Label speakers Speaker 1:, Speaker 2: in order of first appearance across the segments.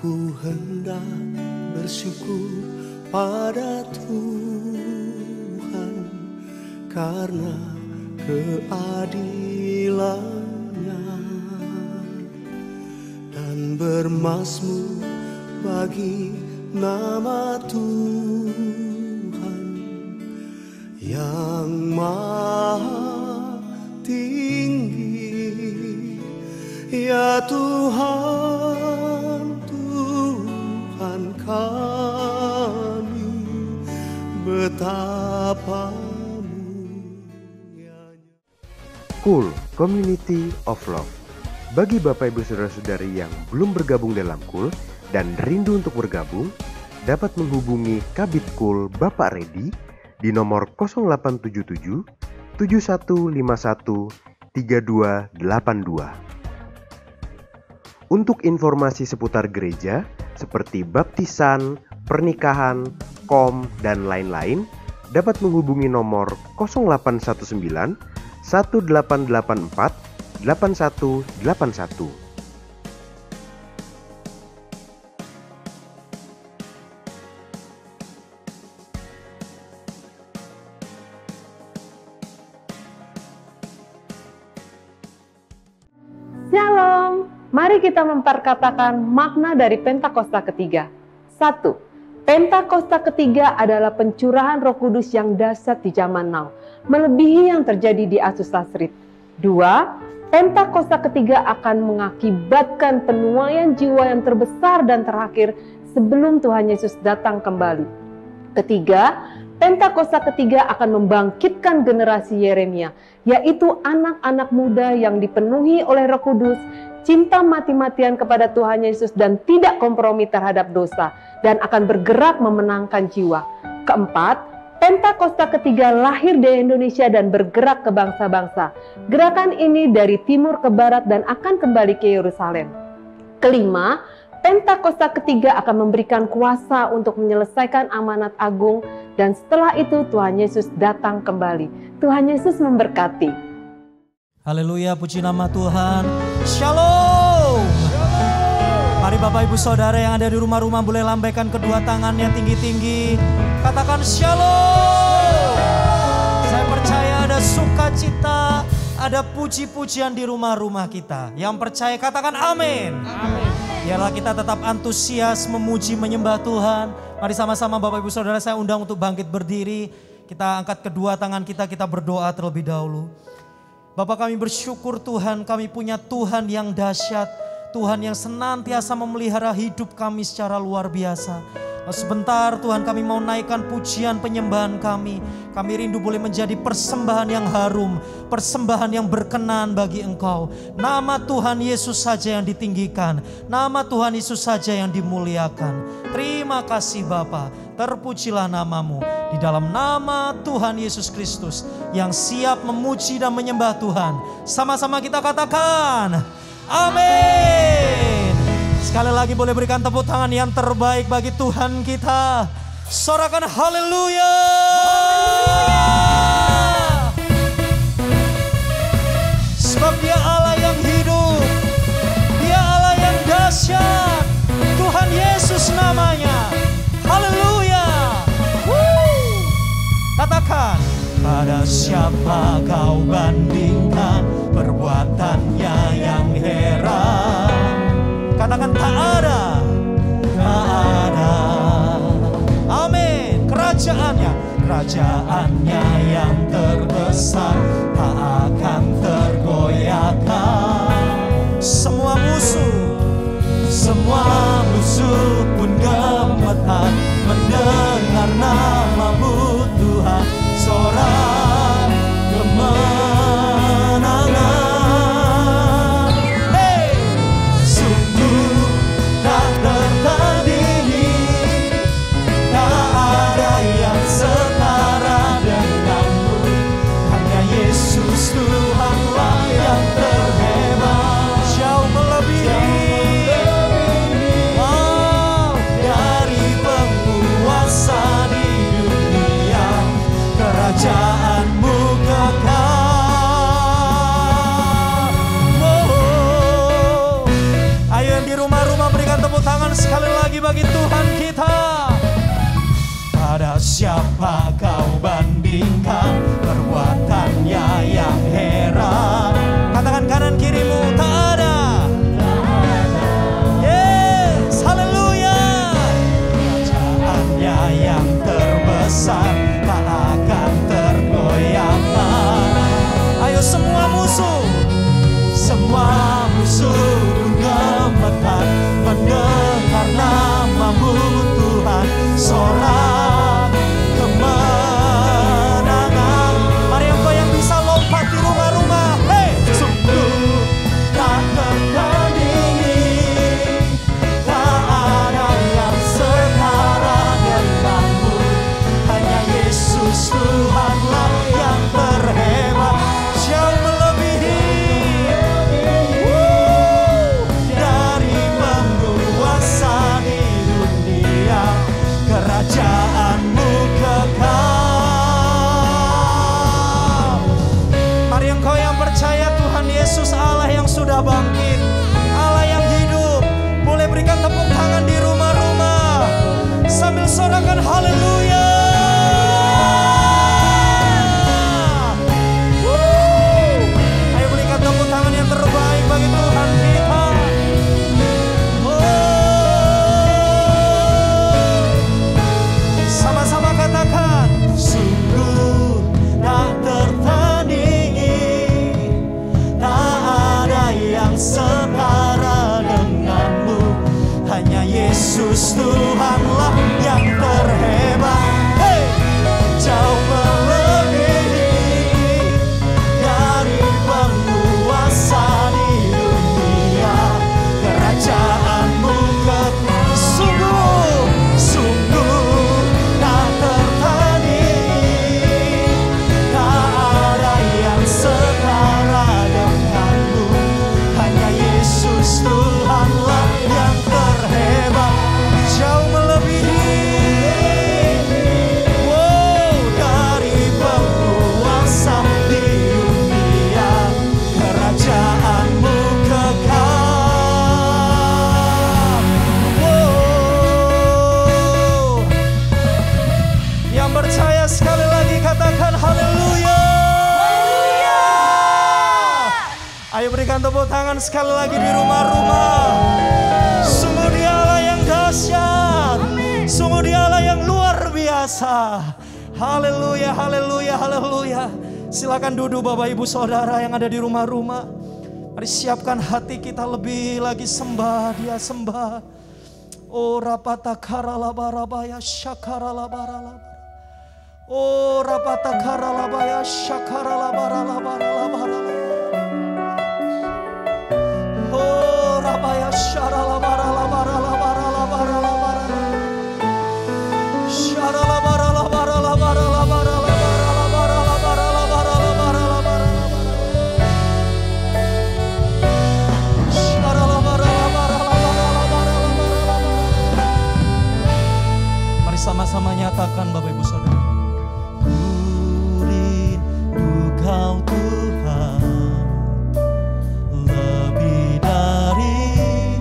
Speaker 1: Aku hendak bersyukur pada Tuhan karena keadilan-Nya dan bermazmur bagi nama Tuhan yang maha tinggi. Ya Tuhan, Tuhan kami, betapa mulianya.
Speaker 2: Cool Community of Love. Bagi Bapak Ibu Saudara-saudari yang belum bergabung dalam Cool dan rindu untuk bergabung, dapat menghubungi Kabid Cool Bapak Redi di nomor 0877 7151 3282. Untuk informasi seputar gereja seperti baptisan, pernikahan, kom, dan lain-lain, dapat menghubungi nomor 0819 1884 8181.
Speaker 3: Shalom, mari kita memperkatakan makna dari Pentakosta ketiga. 1. Pentakosta ketiga adalah pencurahan Roh Kudus yang dahsyat di zaman now, melebihi yang terjadi di Azusa Street. 2. Pentakosta ketiga akan mengakibatkan penuaian jiwa yang terbesar dan terakhir sebelum Tuhan Yesus datang kembali. 3. Pentakosta ketiga akan membangkitkan generasi Yeremia, yaitu anak-anak muda yang dipenuhi oleh Roh Kudus, cinta mati-matian kepada Tuhan Yesus dan tidak kompromi terhadap dosa, dan akan bergerak memenangkan jiwa. 4. Pentakosta ketiga lahir di Indonesia dan bergerak ke bangsa-bangsa. Gerakan ini dari timur ke barat dan akan kembali ke Yerusalem. 5. Pentakosta ketiga akan memberikan kuasa untuk menyelesaikan amanat agung, dan setelah itu Tuhan Yesus datang kembali. Tuhan Yesus memberkati.
Speaker 4: Haleluya, puji nama Tuhan. Shalom. Mari Bapak Ibu Saudara yang ada di rumah-rumah boleh lambaikan kedua tangannya tinggi-tinggi. Katakan shalom. Saya percaya ada sukacita, ada puji-pujian di rumah-rumah kita. Yang percaya katakan amin. Amin. Biarlah kita tetap antusias memuji menyembah Tuhan. Mari sama-sama Bapak Ibu Saudara saya undang untuk bangkit berdiri. Kita angkat kedua tangan kita berdoa terlebih dahulu. Bapak, kami bersyukur Tuhan, kami punya Tuhan yang dahsyat. Tuhan yang senantiasa memelihara hidup kami secara luar biasa. Sebentar Tuhan, kami mau naikkan pujian penyembahan kami. Kami rindu boleh menjadi persembahan yang harum, persembahan yang berkenan bagi Engkau. Nama Tuhan Yesus saja yang ditinggikan, nama Tuhan Yesus saja yang dimuliakan. Terima kasih Bapa, terpujilah namamu. Di dalam nama Tuhan Yesus Kristus yang siap memuji dan menyembah Tuhan. Sama-sama kita katakan, amin. Sekali lagi boleh berikan tepuk tangan yang terbaik bagi Tuhan kita. Sorakan haleluya. Sebab Dia Allah yang hidup, Dia Allah yang dahsyat. Tuhan Yesus namanya. Haleluya. Katakan, pada siapa kau bandingkan perbuatannya yang heran. Katakan tak ada, tak ada. Amin. Kerajaannya yang terbesar tak akan tergoyahkan. Semua musuh pun gemetar mendengar namamu Tuhan. Sorak kemenangan. Sungguh tak tertandingi, tak ada yang setara denganmu. Hanya Yesus Tuhanlah yang terhebat, jauh melebihi dari penguasa di dunia. Kerajaanmu kekal. Ayo yang di rumah-rumah berikan tepuk tepuk tangan sekali lagi bagi Tuhan kita. Pada siapa kau bandingkan perbuatannya yang heran? Katakan kanan kirimu, tak ada. Yes, haleluya. Kerajaannya yang terbesar tak akan tergoyahkan. Ayo semua musuh gemetar mendengar namamu Tuhan. Sorak kemenangan. Mari engkau yang bisa lompat di rumah-rumah. Hey, sungguh tak tertandingi, tak ada yang setara denganmu. Hanya Yesus Tuhanlah yang terhebat, jauh melebihi dari penguasa di dunia. Kerajaanmu kekal. Mari engkau yang percaya Tuhan Yesus Allah yang sudah bangkit, Allah yang hidup, boleh berikan tepuk tangan di rumah-rumah sambil sorakan haleluya. Ayo berikan tepuk tangan yang terbaik bagi Tuhan kita. Sama-sama katakan, sungguh tak tertandingi, tak ada yang setara denganmu. Hanya Yesus Tuhanlah yang terhebat. Hey! Jauh melebihi dari penguasa di dunia. Kerajaanmu kekal. Sungguh tak tertandingi, tak ada yang setara denganmu. Hanya Yesus Tuhanlah yang terhebat, jauh melebihi dari penguasa di dunia. Kerajaanmu kekal. Yang percaya sekali lagi katakan haleluya. Ayo berikan tepuk tangan sekali lagi di rumah-rumah. Sungguh Dia Allah yang dahsyat, sungguh Dia Allah yang luar biasa. Haleluya, haleluya, haleluya. Silakan duduk Bapak Ibu Saudara yang ada di rumah-rumah. Mari siapkan hati kita lebih lagi sembah Dia, sembah. Oh rapata karalabarabaya syakaralabaralaba. Oh rapata karalabaya syakaralabaralabaralabaralaba. Oh rabaya syaralabaralabaralabaralabaralabaralabar. Mari sama-sama nyatakan Bapak Ibu Saudara. Ku rindu Kau Tuhan, lebih dari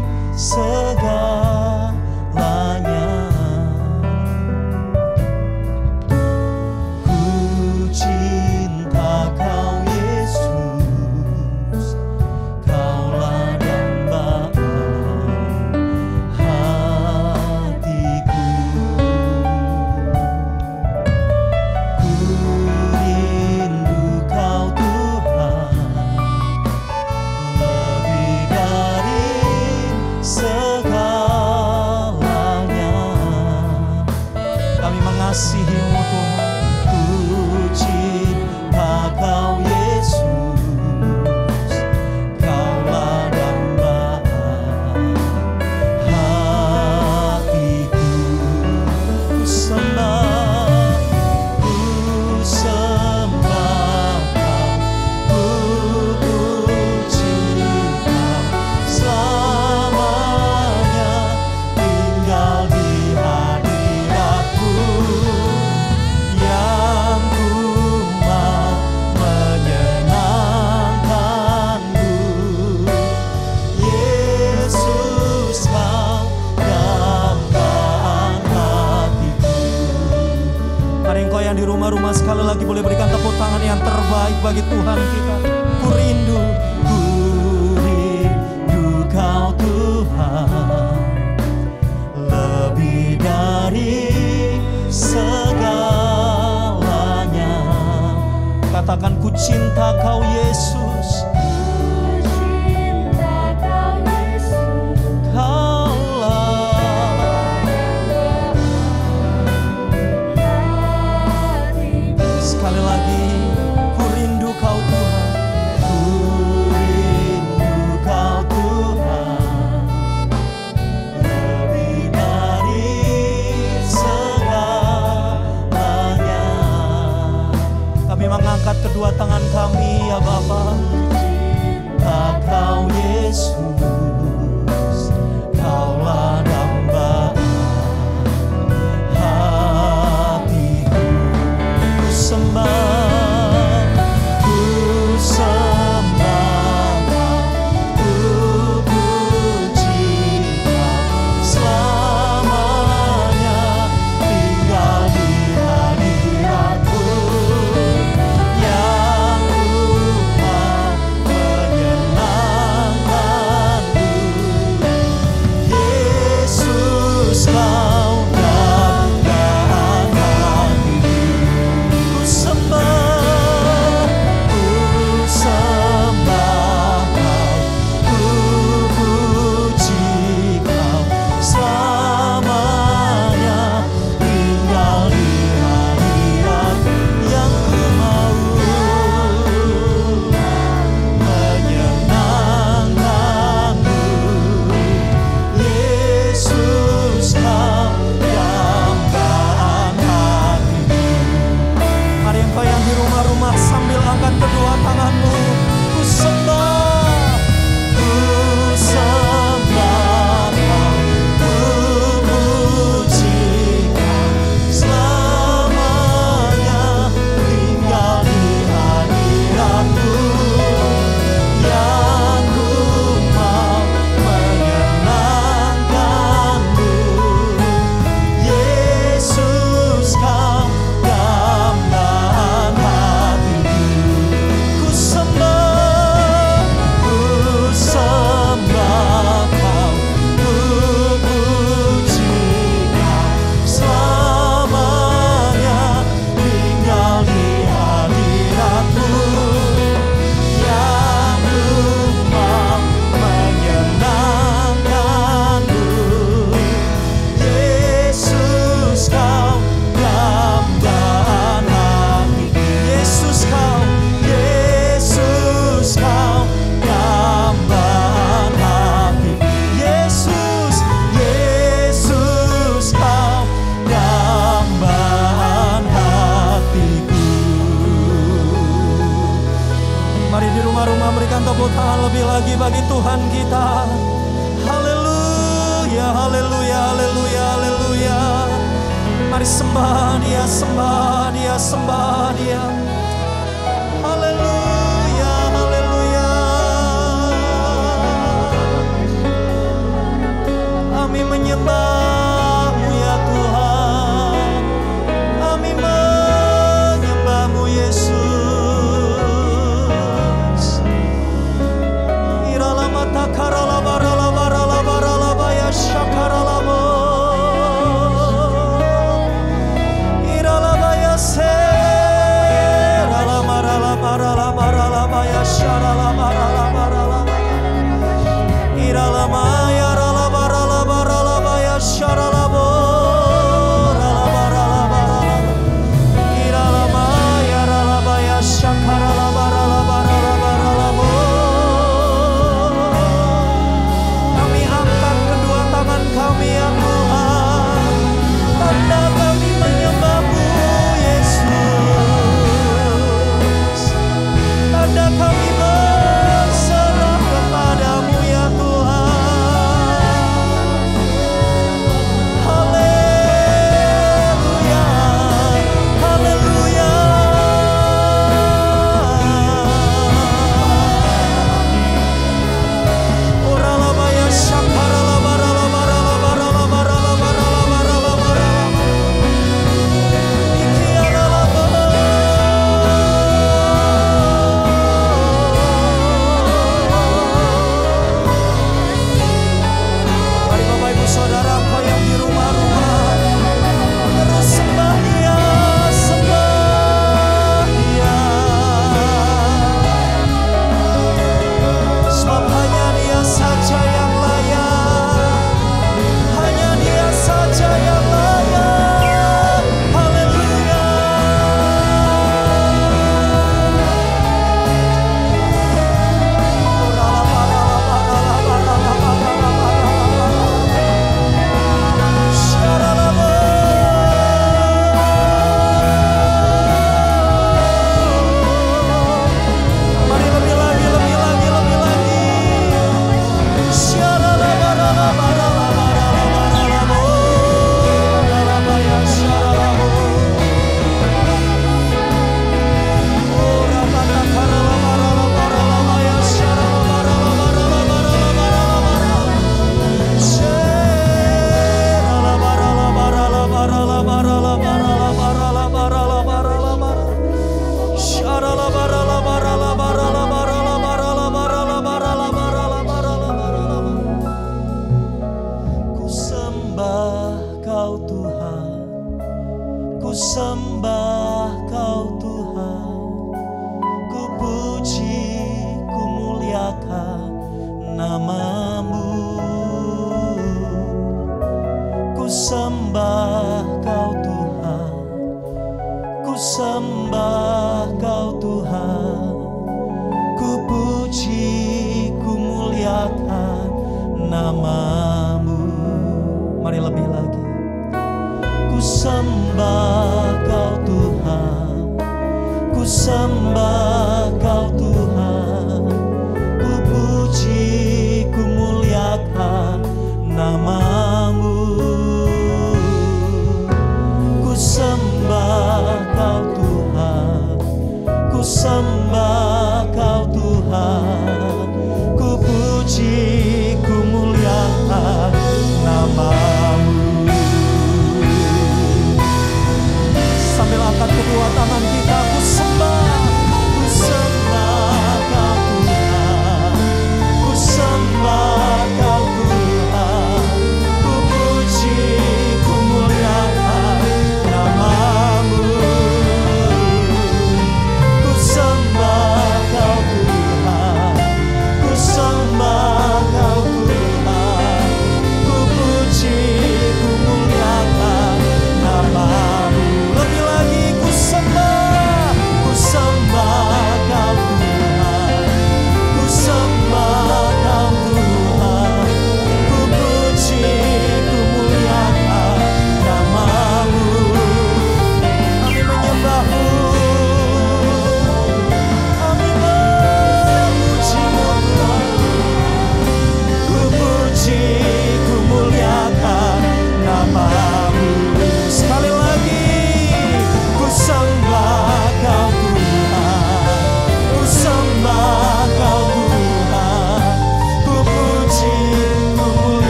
Speaker 4: rumah-rumah sekali lagi boleh berikan tepuk tangan yang terbaik bagi Tuhan kita. Ku rindu Kau Tuhan, lebih dari segalanya. Katakan ku cinta Kau Yesus. Sekali lagi, ku rindu Kau Tuhan, ku rindu Kau Tuhan, lebih dari segalanya. Kami mengangkat kedua tangan kami ya Bapa. Cinta Kau Yesus, Kaulah dambaan hatiku. Ku sembah Kau, ku puji Kau selamanya, tinggal di hadirat-Mu yang Tuhan menyenangkan-Mu. Yesus Kau dambaan hatiku. Ku sembah Kau, ku puji Kau selamanya, tinggal di hadirat yang Ku mau menyenangkan-Mu. Yesus Kau dambaan hatiku. Mari engkau yang di rumah-rumah sambil angkat kedua tanganmu. Ku sembah Kau, ku puji Kau selamanya, tinggal di hadirat-Mu yang Ku mau menyenangkan-Mu. Yesus Kau dambaan hatiku. Ku sembah Kau, ku puji Kau selamanya, tinggal di hadirat-Mu yang Ku mau menyenangkan-Mu. Yesus Kau dambaan hatiku. Yesus Kau dambaan hatiku. Yesus Kau dambaan hatiku. Mari di rumah-rumah berikan tepuk tangan lebih lagi bagi Tuhan kita. Haleluya, haleluya, haleluya, haleluya. Mari sembah Dia, sembah Dia, sembah Dia. Haleluya, haleluya. Kami menyembah-Mu ya Tuhan. Kami menyembah-Mu Yesus. Iralama takarala barala barala barala baya shakaralamo. Irala baya se sembah Kau Tuhan, ku puji, ku muliakan nama-Mu. Mari lebih lagi. Ku sembah Kau Tuhan, ku sembah Kau Tuhan, ku puji, ku muliakan nama-Mu. Ku sembah Kau Tuhan, ku sembah Kau Tuhan, ku puji, ku muliakan nama-Mu. Sambil angkat kedua tangan kita, ku sembah Kau Tuhan, ku sembah Kau Tuhan, ku puji, ku muliakan nama-Mu. Ku sembah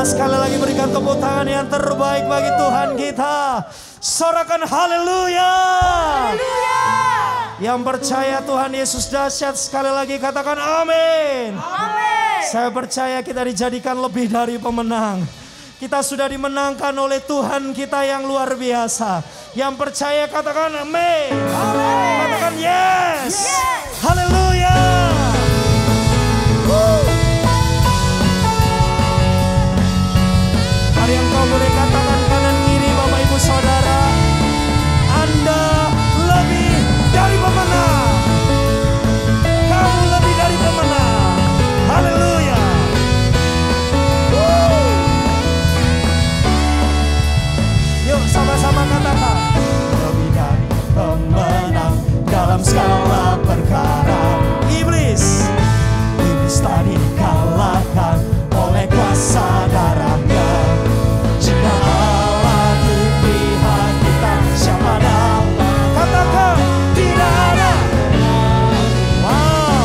Speaker 4: sekali lagi berikan tepuk tangan yang terbaik bagi Tuhan kita. Sorakan haleluya. Yang percaya Tuhan Yesus dahsyat sekali lagi katakan amin. Saya percaya kita dijadikan lebih dari pemenang. Kita sudah dimenangkan oleh Tuhan kita yang luar biasa. Yang percaya katakan amin. Katakan yes. Haleluya. Mari engkau boleh katakan kanan kiri Bapak Ibu Saudara. Anda lebih dari pemenang. Kamu lebih dari pemenang. Haleluya. Yuk sama-sama katakan. Lebih dari pemenang dalam segala perkara. Iblis tadi dikalahkan oleh kuasa darahnya. Jika Allah di pihak kita, siapa dapat katakan tidak ada. Wow.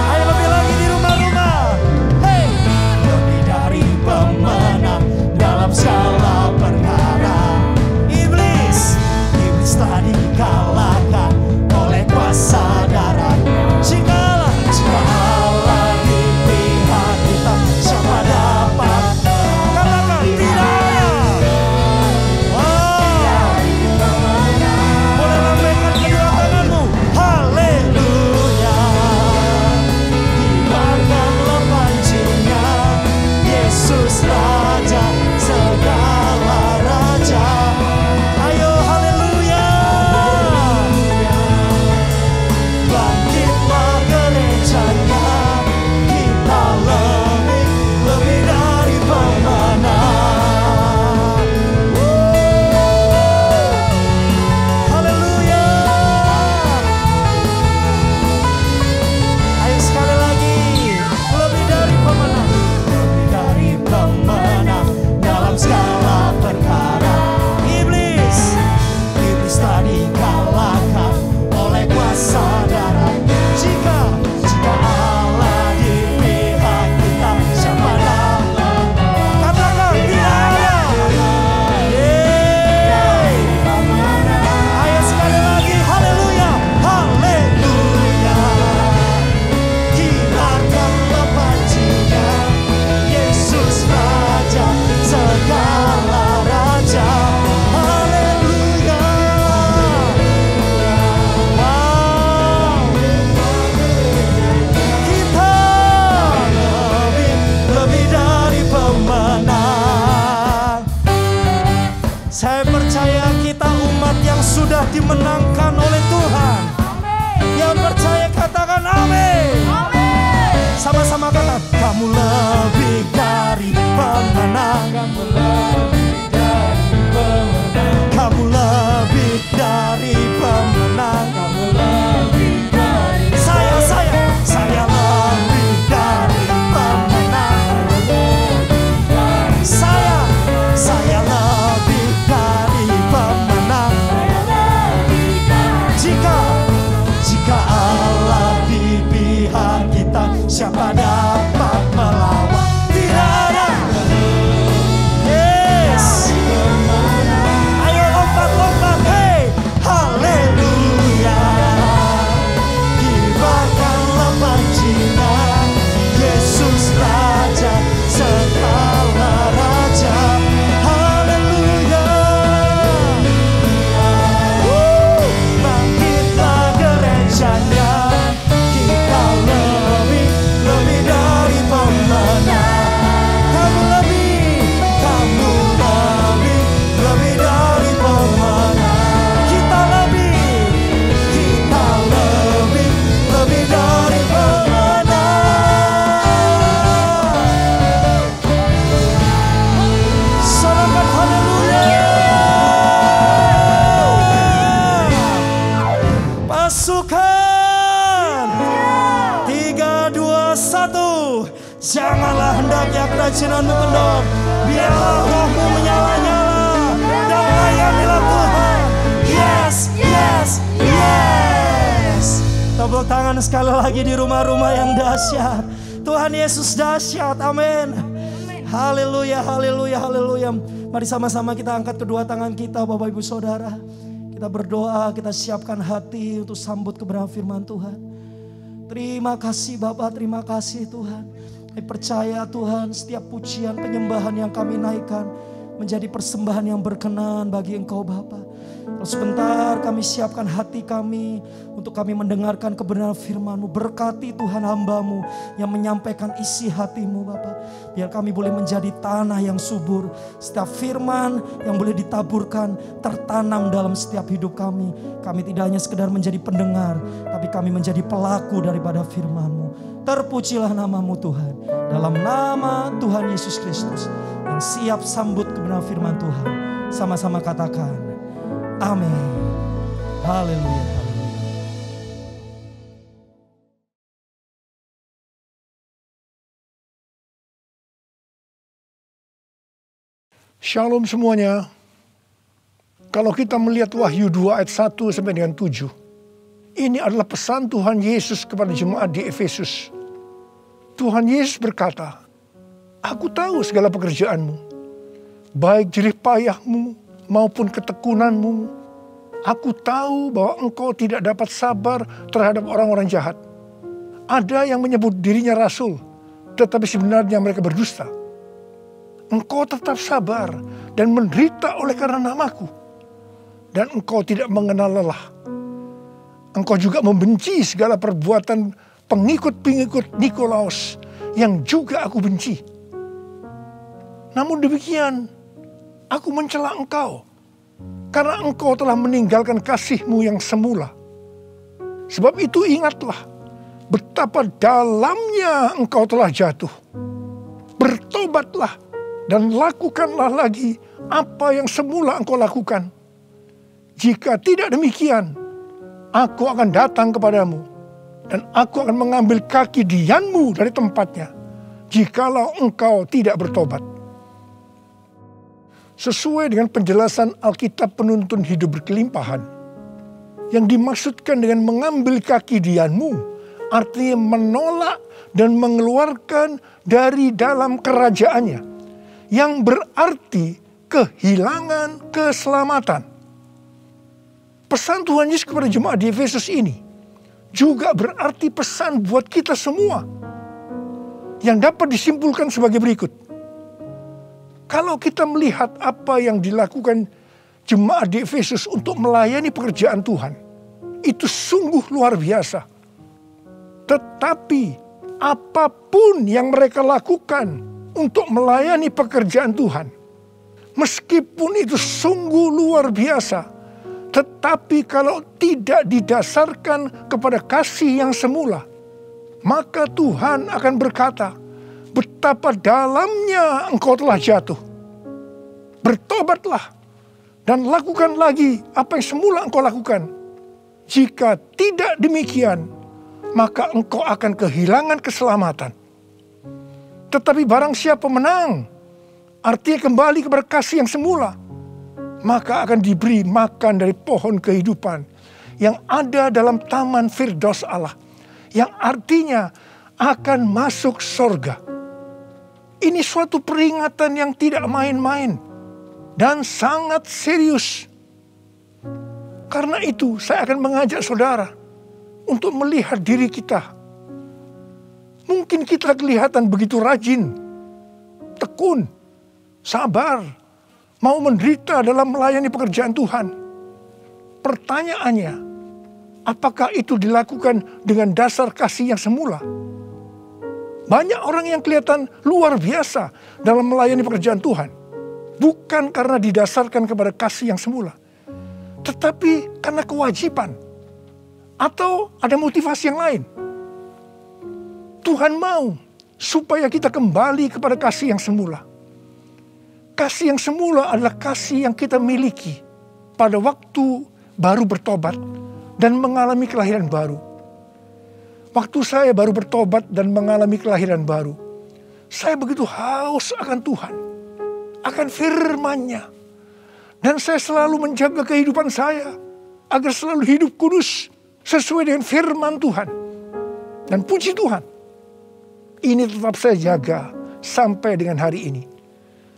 Speaker 4: Ayo lebih lagi di rumah-rumah. Hey, lebih dari pemenang dalam segala perkara. Iblis tadi dikalahkan oleh kuasa darahnya. Jika Allah di pihak kita, siapa dapat katakan tidak ada. Wow. Boleh lambaikan kedua tanganmu. Haleluya. Kibarkanlah pancinya, Yesus Raja segala raja. Ayo haleluya. Bangkitlah gerejanya, kita lebih dari pemenang. Haleluya. Ayo sekali lagi, lebih dari pemenang. Lebih dari pemenang dalam segala perkara. Iblis tadi kalahkan oleh kuasa darahnya. Jika Allah di pihak kita, siapa dapat katakan tidak ada. Ayo sekali lagi, haleluya, haleluya. Kibarkanlah pancinya, Yesus Raja segala raja. Haleluya. Wow. Kita lebih dari pemenang. Saya percaya kita umat yang sudah dimenangkan oleh Tuhan. Yang percaya katakan amin. Sama-sama kata, kamu lebih dari pemenang. Kamu lebih dari pemenang. Saya lebih dari pemenang. Saya lebih dari pemenang. Jika Allah di pihak kita, siapa dapat melawan? Tidak ada. Yes. Ayo lompat-lompat, hey, haleluya. Kibarkanlah pancinya, Yesus Raja segala raja. Haleluya. Bangkitlah gerejanya, kita lebih dari pemenang. Kamu lebih dari pemenang. Kita lebih dari pemenang. Sorakan haleluya. Pasukan 3, 2, 1. Janganlah hendaknya kerajinan kendor, biarlah rohmu menyala-nyala dan layanilah Tuhan. Yes, yes, yes. Tepuk tangan sekali lagi di rumah-rumah yang dahsyat. Tuhan Yesus dahsyat, amin. Haleluya, haleluya, haleluya. Mari sama-sama kita angkat kedua tangan kita Bapak Ibu Saudara. Kita berdoa, kita siapkan hati untuk sambut kebenaran firman Tuhan. Terima kasih Bapak, terima kasih Tuhan. Kami percaya Tuhan setiap pujian penyembahan yang kami naikkan menjadi persembahan yang berkenan bagi Engkau Bapa. Kalau sebentar kami siapkan hati kami untuk kami mendengarkan kebenaran firman-Mu. Berkati Tuhan hamba-Mu yang menyampaikan isi hati-Mu Bapa. Biar kami boleh menjadi tanah yang subur. Setiap firman yang boleh ditaburkan tertanam dalam setiap hidup kami. Kami tidak hanya sekedar menjadi pendengar, tapi kami menjadi pelaku daripada firman-Mu. Terpujilah nama-Mu Tuhan. Dalam nama Tuhan Yesus Kristus yang siap sambut kebenaran firman Tuhan. Sama-sama katakan, amin. Haleluya, haleluya.
Speaker 5: Shalom semuanya. Kalau kita melihat Wahyu 2 ayat 1 sampai dengan 7. Ini adalah pesan Tuhan Yesus kepada jemaat di Efesus. Tuhan Yesus berkata, aku tahu segala pekerjaanmu, baik jerih payahmu maupun ketekunanmu. Aku tahu bahwa engkau tidak dapat sabar terhadap orang-orang jahat. Ada yang menyebut dirinya rasul, tetapi sebenarnya mereka berdusta. Engkau tetap sabar dan menderita oleh karena namaku. Dan engkau tidak mengenal lelah. Engkau juga membenci segala perbuatan pengikut-pengikut Nikolaus yang juga aku benci. Namun demikian, aku mencela engkau karena engkau telah meninggalkan kasih-Mu yang semula. Sebab itu ingatlah betapa dalamnya engkau telah jatuh. Bertobatlah dan lakukanlah lagi apa yang semula engkau lakukan. Jika tidak demikian, aku akan datang kepadamu dan aku akan mengambil kaki dianmu dari tempatnya, jikalau engkau tidak bertobat. Sesuai dengan penjelasan Alkitab penuntun hidup berkelimpahan, yang dimaksudkan dengan mengambil kaki dianmu, artinya menolak dan mengeluarkan dari dalam kerajaannya, yang berarti kehilangan keselamatan. Pesan Tuhan Yesus kepada jemaat di Efesus ini juga berarti pesan buat kita semua, yang dapat disimpulkan sebagai berikut. Kalau kita melihat apa yang dilakukan jemaat di Efesus untuk melayani pekerjaan Tuhan, itu sungguh luar biasa. Tetapi apapun yang mereka lakukan untuk melayani pekerjaan Tuhan, meskipun itu sungguh luar biasa, tetapi kalau tidak didasarkan kepada kasih yang semula, maka Tuhan akan berkata, betapa dalamnya engkau telah jatuh. Bertobatlah dan lakukan lagi apa yang semula engkau lakukan. Jika tidak demikian, maka engkau akan kehilangan keselamatan. Tetapi barang siapa menang, artinya kembali kepada kasih yang semula, maka akan diberi makan dari pohon kehidupan yang ada dalam taman Firdaus Allah, yang artinya akan masuk sorga. Ini suatu peringatan yang tidak main-main dan sangat serius. Karena itu saya akan mengajak saudara untuk melihat diri kita. Mungkin kita kelihatan begitu rajin, tekun, sabar, mau menderita dalam melayani pekerjaan Tuhan. Pertanyaannya, apakah itu dilakukan dengan dasar kasih yang semula? Banyak orang yang kelihatan luar biasa dalam melayani pekerjaan Tuhan, bukan karena didasarkan kepada kasih yang semula, tetapi karena kewajiban atau ada motivasi yang lain. Tuhan mau supaya kita kembali kepada kasih yang semula. Kasih yang semula adalah kasih yang kita miliki pada waktu baru bertobat dan mengalami kelahiran baru. Waktu saya baru bertobat dan mengalami kelahiran baru, saya begitu haus akan Tuhan, akan firman-Nya. Dan saya selalu menjaga kehidupan saya agar selalu hidup kudus sesuai dengan firman Tuhan. Dan puji Tuhan, ini tetap saya jaga sampai dengan hari ini.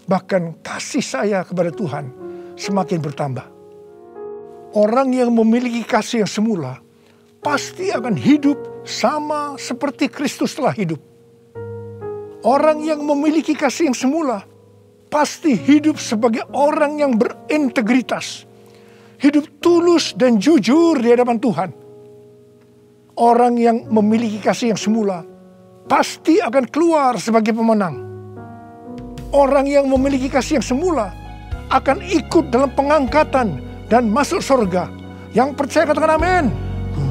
Speaker 5: Bahkan kasih saya kepada Tuhan semakin bertambah. Orang yang memiliki kasih yang semula pasti akan hidup sama seperti Kristus telah hidup. Orang yang memiliki kasih yang semula pasti hidup sebagai orang yang berintegritas. Hidup tulus dan jujur di hadapan Tuhan. Orang yang memiliki kasih yang semula pasti akan keluar sebagai pemenang. Orang yang memiliki kasih yang semula akan ikut dalam pengangkatan dan masuk surga. Yang percaya katakan amin. Ku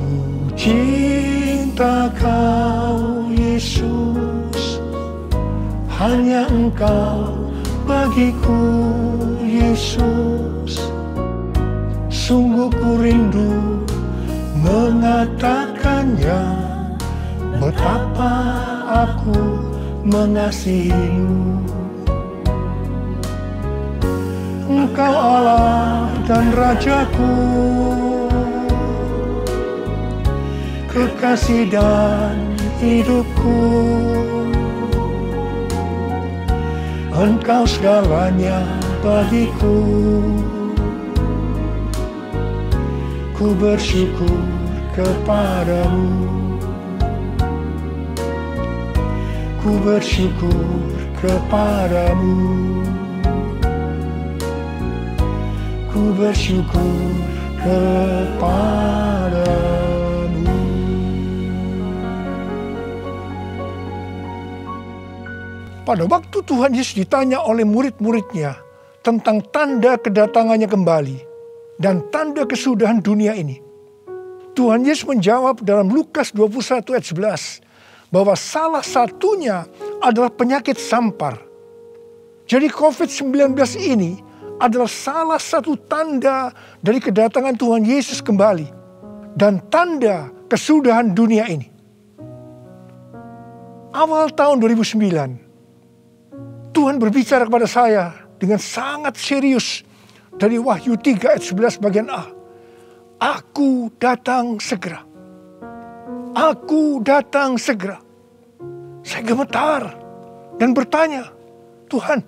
Speaker 5: cinta kau Yesus, hanya Engkau bagiku Yesus. Sungguh ku rindu mengatakannya, betapa aku mengasihimu. Engkau Allah dan Rajaku, kekasih dan hidupku. Engkau segalanya bagiku. Ku bersyukur kepadamu. Ku bersyukur kepadamu. Ku bersyukur kepadamu. Pada waktu Tuhan Yesus ditanya oleh murid-muridnya tentang tanda kedatangannya kembali dan tanda kesudahan dunia ini, Tuhan Yesus menjawab dalam Lukas 21 ayat 11 bahwa salah satunya adalah penyakit sampar. Jadi COVID-19 ini adalah salah satu tanda dari kedatangan Tuhan Yesus kembali dan tanda kesudahan dunia ini. Awal tahun 2009, Tuhan berbicara kepada saya dengan sangat serius dari Wahyu 3 ayat 11 bagian A. Aku datang segera. Aku datang segera. Saya gemetar dan bertanya, Tuhan,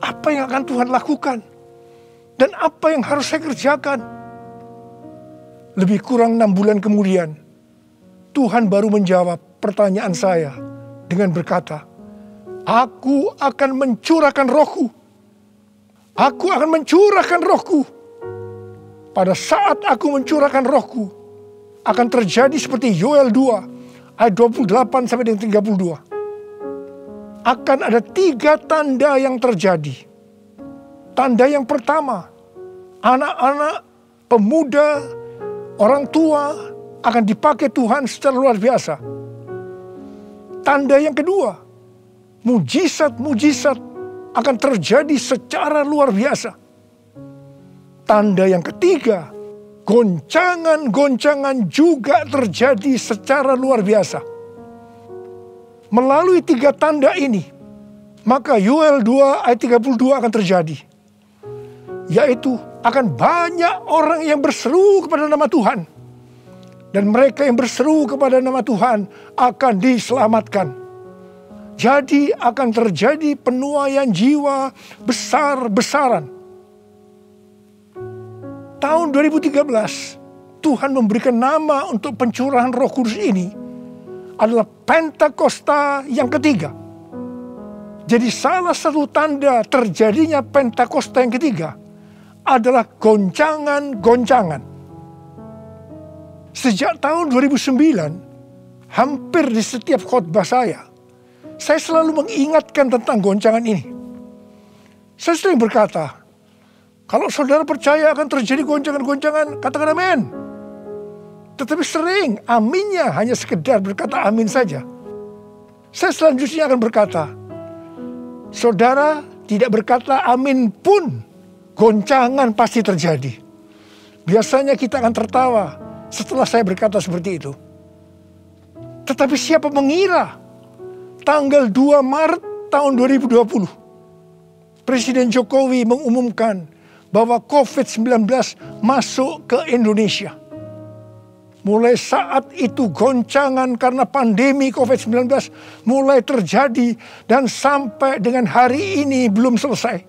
Speaker 5: apa yang akan Tuhan lakukan? Dan apa yang harus saya kerjakan? Lebih kurang 6 bulan kemudian, Tuhan baru menjawab pertanyaan saya dengan berkata, Aku akan mencurahkan rohku. Aku akan mencurahkan rohku. Pada saat aku mencurahkan rohku, akan terjadi seperti Yoel 2 ayat 28 sampai dengan 32. Akan ada 3 tanda yang terjadi. Tanda yang pertama, anak-anak, pemuda, orang tua akan dipakai Tuhan secara luar biasa. Tanda yang kedua, mujizat-mujizat akan terjadi secara luar biasa. Tanda yang ketiga, goncangan-goncangan juga terjadi secara luar biasa. Melalui 3 tanda ini, maka Yoel 2 ayat 32 akan terjadi. Yaitu akan banyak orang yang berseru kepada nama Tuhan. Dan mereka yang berseru kepada nama Tuhan akan diselamatkan. Jadi akan terjadi penuaian jiwa besar-besaran. Tahun 2013, Tuhan memberikan nama untuk pencurahan Roh Kudus ini adalah Pentakosta yang ketiga. Jadi salah satu tanda terjadinya Pentakosta yang ketiga adalah goncangan-goncangan. Sejak tahun 2009, hampir di setiap khotbah saya selalu mengingatkan tentang goncangan ini. Saya sering berkata, kalau saudara percaya akan terjadi goncangan-goncangan, katakan amin. Tetapi sering aminnya hanya sekedar berkata amin saja. Saya selanjutnya akan berkata, saudara tidak berkata amin pun, goncangan pasti terjadi. Biasanya kita akan tertawa setelah saya berkata seperti itu. Tetapi siapa mengira tanggal 2 Maret tahun 2020, Presiden Jokowi mengumumkan bahwa COVID-19 masuk ke Indonesia. Mulai saat itu goncangan karena pandemi COVID-19 mulai terjadi dan sampai dengan hari ini belum selesai.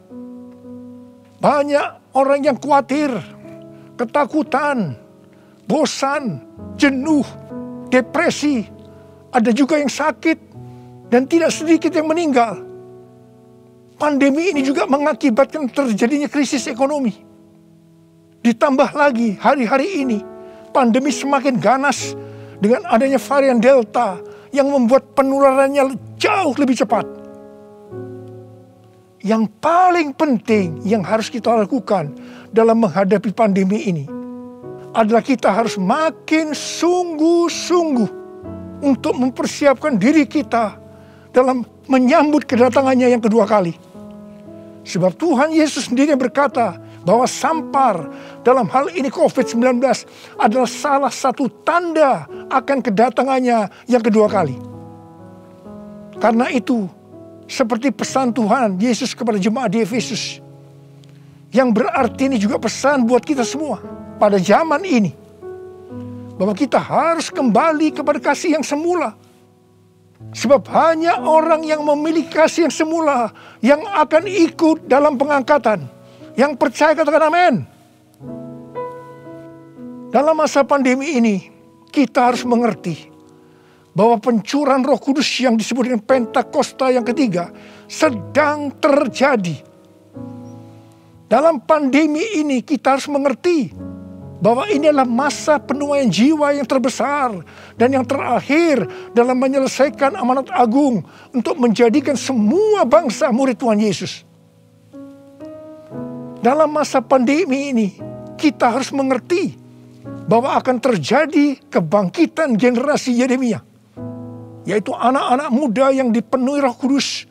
Speaker 5: Banyak orang yang khawatir, ketakutan, bosan, jenuh, depresi. Ada juga yang sakit dan tidak sedikit yang meninggal. Pandemi ini juga mengakibatkan terjadinya krisis ekonomi. Ditambah lagi hari-hari ini pandemi semakin ganas dengan adanya varian Delta yang membuat penularannya jauh lebih cepat. Yang paling penting yang harus kita lakukan dalam menghadapi pandemi ini adalah kita harus makin sungguh-sungguh untuk mempersiapkan diri kita dalam menyambut kedatangannya yang kedua kali. Sebab Tuhan Yesus sendiri berkata bahwa sampar dalam hal ini COVID-19 adalah salah satu tanda akan kedatangannya yang kedua kali. Karena itu, seperti pesan Tuhan Yesus kepada jemaat di Efesus, yang berarti ini juga pesan buat kita semua pada zaman ini, bahwa kita harus kembali kepada kasih yang semula. Sebab hanya orang yang memiliki kasih yang semula yang akan ikut dalam pengangkatan. Yang percaya katakan amin. Dalam masa pandemi ini, kita harus mengerti bahwa pencurahan Roh Kudus yang disebut dengan Pentakosta yang ketiga sedang terjadi. Dalam pandemi ini kita harus mengerti bahwa ini adalah masa penuaian jiwa yang terbesar dan yang terakhir dalam menyelesaikan amanat agung untuk menjadikan semua bangsa murid Tuhan Yesus. Dalam masa pandemi ini, kita harus mengerti bahwa akan terjadi kebangkitan generasi Yeremia, yaitu anak-anak muda yang dipenuhi Roh Kudus,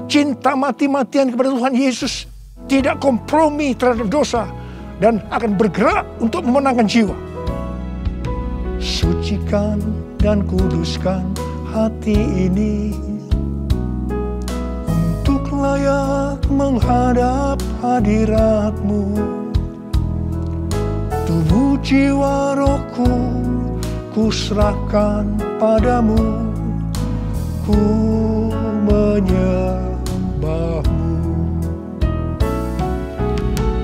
Speaker 5: cinta mati-matian kepada Tuhan Yesus, tidak kompromi terhadap dosa, dan akan bergerak untuk memenangkan jiwa. Sucikan dan kuduskan hati ini untuk layak menghadap hadirat-Mu. Tubuh jiwa rohku kuserahkan padamu, ku menyembah-Mu.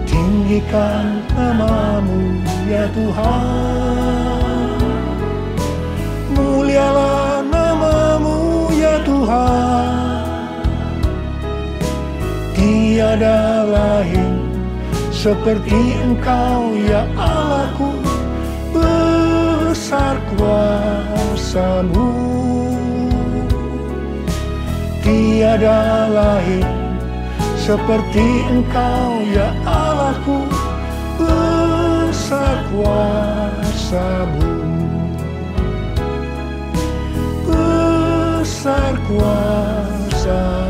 Speaker 5: Tinggikan nama-Mu ya Tuhan, mulialah nama-Mu ya Tuhan. Tiada lain seperti Engkau ya Allahku, besar kuasa-Mu. Tiada lain seperti Engkau ya Allahku, besar kuasa-Mu. Besar kuasa-Mu.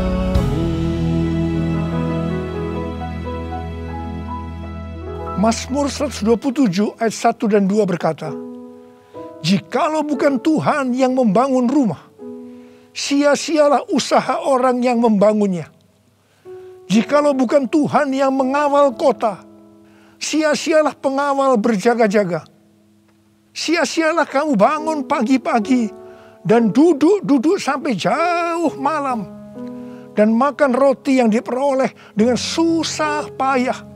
Speaker 5: Mazmur 127 ayat 1 dan 2 berkata, jikalau bukan Tuhan yang membangun rumah, sia-sialah usaha orang yang membangunnya. Jikalau bukan Tuhan yang mengawal kota, sia-sialah pengawal berjaga-jaga. Sia-sialah kamu bangun pagi-pagi dan duduk-duduk sampai jauh malam, dan makan roti yang diperoleh dengan susah payah.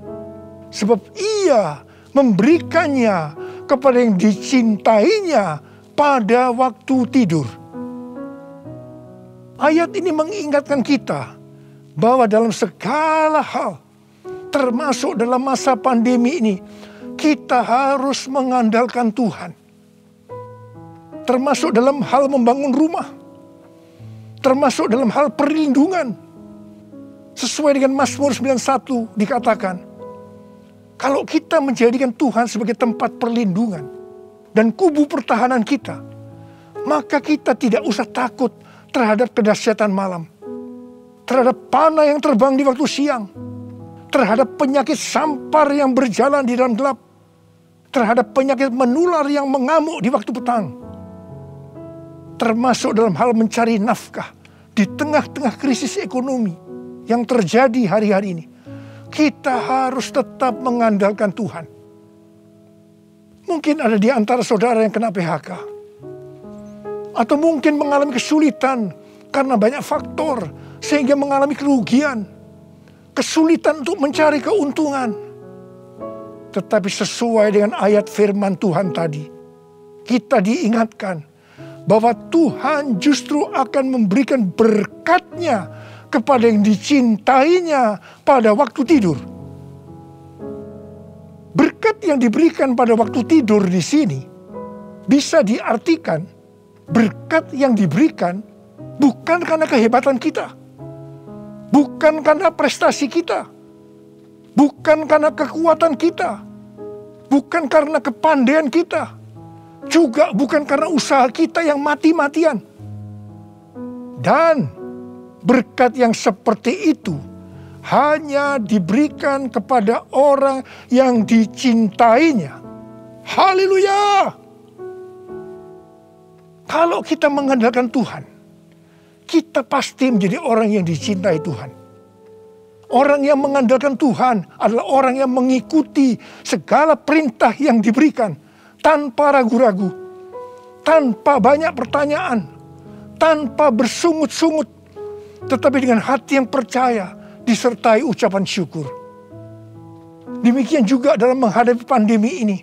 Speaker 5: Sebab Ia memberikannya kepada yang dicintainya pada waktu tidur. Ayat ini mengingatkan kita bahwa dalam segala hal, termasuk dalam masa pandemi ini, kita harus mengandalkan Tuhan. Termasuk dalam hal membangun rumah, termasuk dalam hal perlindungan. Sesuai dengan Mazmur 91 dikatakan, kalau kita menjadikan Tuhan sebagai tempat perlindungan dan kubu pertahanan kita, maka kita tidak usah takut terhadap kedahsyatan malam, terhadap panah yang terbang di waktu siang, terhadap penyakit sampar yang berjalan di dalam gelap, terhadap penyakit menular yang mengamuk di waktu petang, termasuk dalam hal mencari nafkah di tengah-tengah krisis ekonomi yang terjadi hari-hari ini. Kita harus tetap mengandalkan Tuhan. Mungkin ada di antara saudara yang kena PHK. Atau mungkin mengalami kesulitan karena banyak faktor sehingga mengalami kerugian. Kesulitan untuk mencari keuntungan. Tetapi sesuai dengan ayat firman Tuhan tadi, kita diingatkan bahwa Tuhan justru akan memberikan berkat-Nya kepada yang dicintainya pada waktu tidur. Berkat yang diberikan pada waktu tidur di sini bisa diartikan berkat yang diberikan bukan karena kehebatan kita, bukan karena prestasi kita, bukan karena kekuatan kita, bukan karena kepandaian kita, juga bukan karena usaha kita yang mati-matian. Dan berkat yang seperti itu hanya diberikan kepada orang yang dicintainya. Haleluya! Kalau kita mengandalkan Tuhan, kita pasti menjadi orang yang dicintai Tuhan. Orang yang mengandalkan Tuhan adalah orang yang mengikuti segala perintah yang diberikan tanpa ragu-ragu, tanpa banyak pertanyaan, tanpa bersungut-sungut, tetapi dengan hati yang percaya disertai ucapan syukur. Demikian juga dalam menghadapi pandemi ini.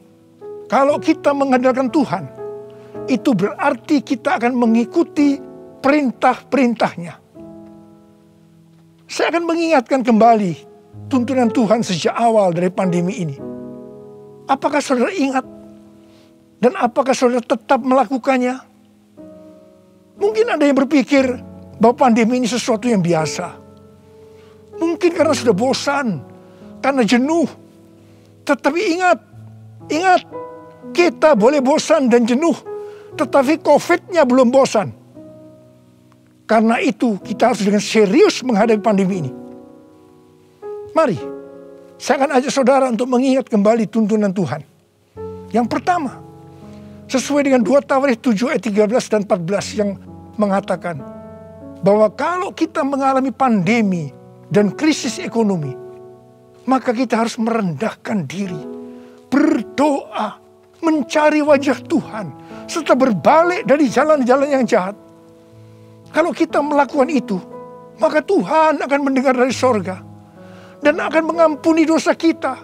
Speaker 5: Kalau kita mengandalkan Tuhan, itu berarti kita akan mengikuti perintah-perintahnya. Saya akan mengingatkan kembali tuntunan Tuhan sejak awal dari pandemi ini. Apakah saudara ingat? Dan apakah saudara tetap melakukannya? Mungkin ada yang berpikir bahwa pandemi ini sesuatu yang biasa. Mungkin karena sudah bosan, karena jenuh. Tetapi ingat, kita boleh bosan dan jenuh, tetapi COVID-nya belum bosan. Karena itu kita harus dengan serius menghadapi pandemi ini. Mari, saya akan ajak saudara untuk mengingat kembali tuntunan Tuhan. Yang pertama, sesuai dengan 2 Tawarikh 7 ayat 13 dan 14 yang mengatakan bahwa kalau kita mengalami pandemi dan krisis ekonomi, maka kita harus merendahkan diri, berdoa, mencari wajah Tuhan, serta berbalik dari jalan-jalan yang jahat. Kalau kita melakukan itu, maka Tuhan akan mendengar dari sorga dan akan mengampuni dosa kita,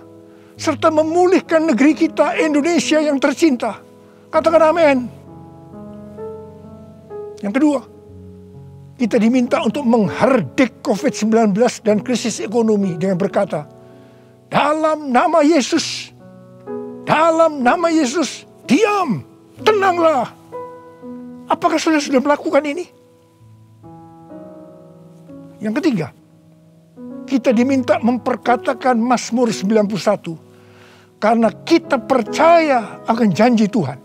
Speaker 5: serta memulihkan negeri kita Indonesia yang tercinta. Katakan amin. Yang kedua, kita diminta untuk menghardik COVID-19 dan krisis ekonomi dengan berkata, dalam nama Yesus, diam, tenanglah. Apakah saudara sudah melakukan ini? Yang ketiga, kita diminta memperkatakan Mazmur 91 karena kita percaya akan janji Tuhan.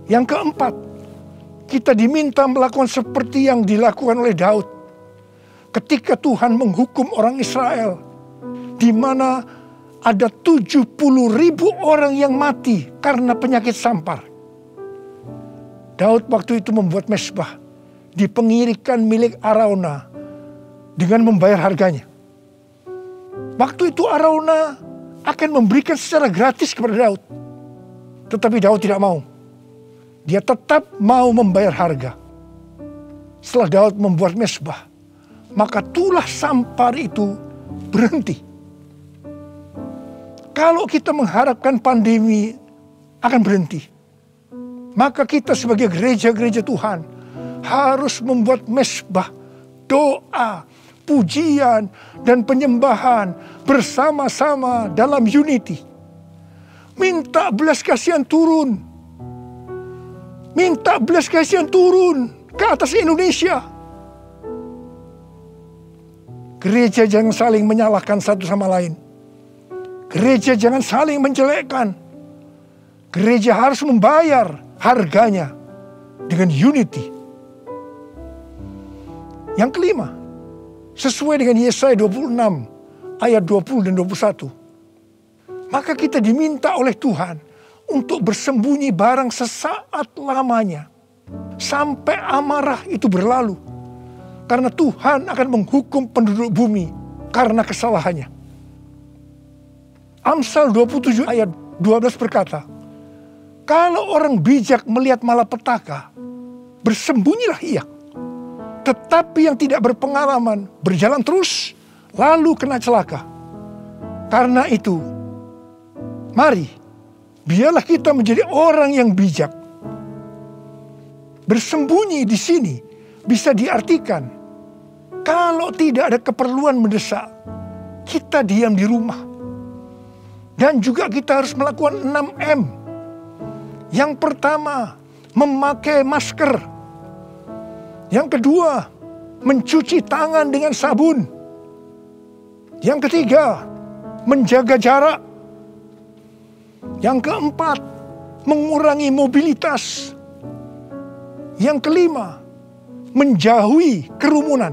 Speaker 5: Yang keempat, kita diminta melakukan seperti yang dilakukan oleh Daud ketika Tuhan menghukum orang Israel, di mana ada 70.000 orang yang mati karena penyakit sampar. Daud waktu itu membuat mezbah di pengirikan milik Arauna dengan membayar harganya. Waktu itu Arauna akan memberikan secara gratis kepada Daud, tetapi Daud tidak mau. Dia tetap mau membayar harga. Setelah Daud membuat mezbah, maka tulah sampar itu berhenti. Kalau kita mengharapkan pandemi akan berhenti, maka kita sebagai gereja-gereja Tuhan harus membuat mezbah, doa, pujian, dan penyembahan bersama-sama dalam unity. Minta belas kasihan turun. Minta belas kasihan turun ke atas Indonesia. Gereja jangan saling menyalahkan satu sama lain. Gereja jangan saling menjelekkan. Gereja harus membayar harganya dengan unity. Yang kelima, sesuai dengan Yesaya 26 ayat 20 dan 21. Maka kita diminta oleh Tuhan untuk bersembunyi barang sesaat lamanya, sampai amarah itu berlalu. Karena Tuhan akan menghukum penduduk bumi karena kesalahannya. Amsal 27 ayat 12 berkata, kalau orang bijak melihat malapetaka, bersembunyilah ia. Tetapi yang tidak berpengalaman berjalan terus, lalu kena celaka. Karena itu, mari, biarlah kita menjadi orang yang bijak. Bersembunyi di sini bisa diartikan, kalau tidak ada keperluan mendesak, kita diam di rumah. Dan juga kita harus melakukan 6M. Yang pertama, memakai masker. Yang kedua, mencuci tangan dengan sabun. Yang ketiga, menjaga jarak. Yang keempat, mengurangi mobilitas. Yang kelima, menjauhi kerumunan.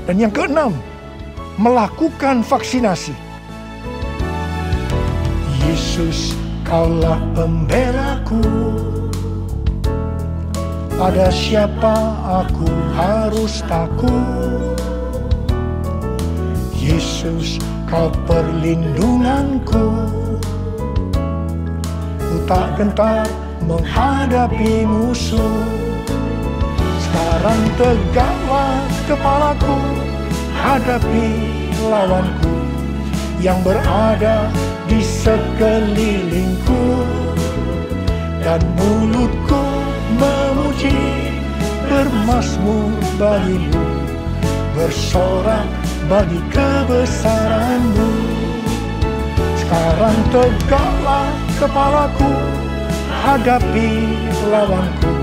Speaker 5: Dan yang keenam, melakukan vaksinasi. Yesus, Kaulah pembelaku. Pada siapa aku harus takut? Yesus, Kau perlindunganku. Ku tak gentar menghadapi musuh. Sekarang tegaklah kepalaku, hadapi lawanku yang berada di sekelilingku, dan mulutku memuji, bermazmur bagimu, bersorak bagi kebesaran-Mu. Sekarang tegaklah kepalaku, hadapi lawanku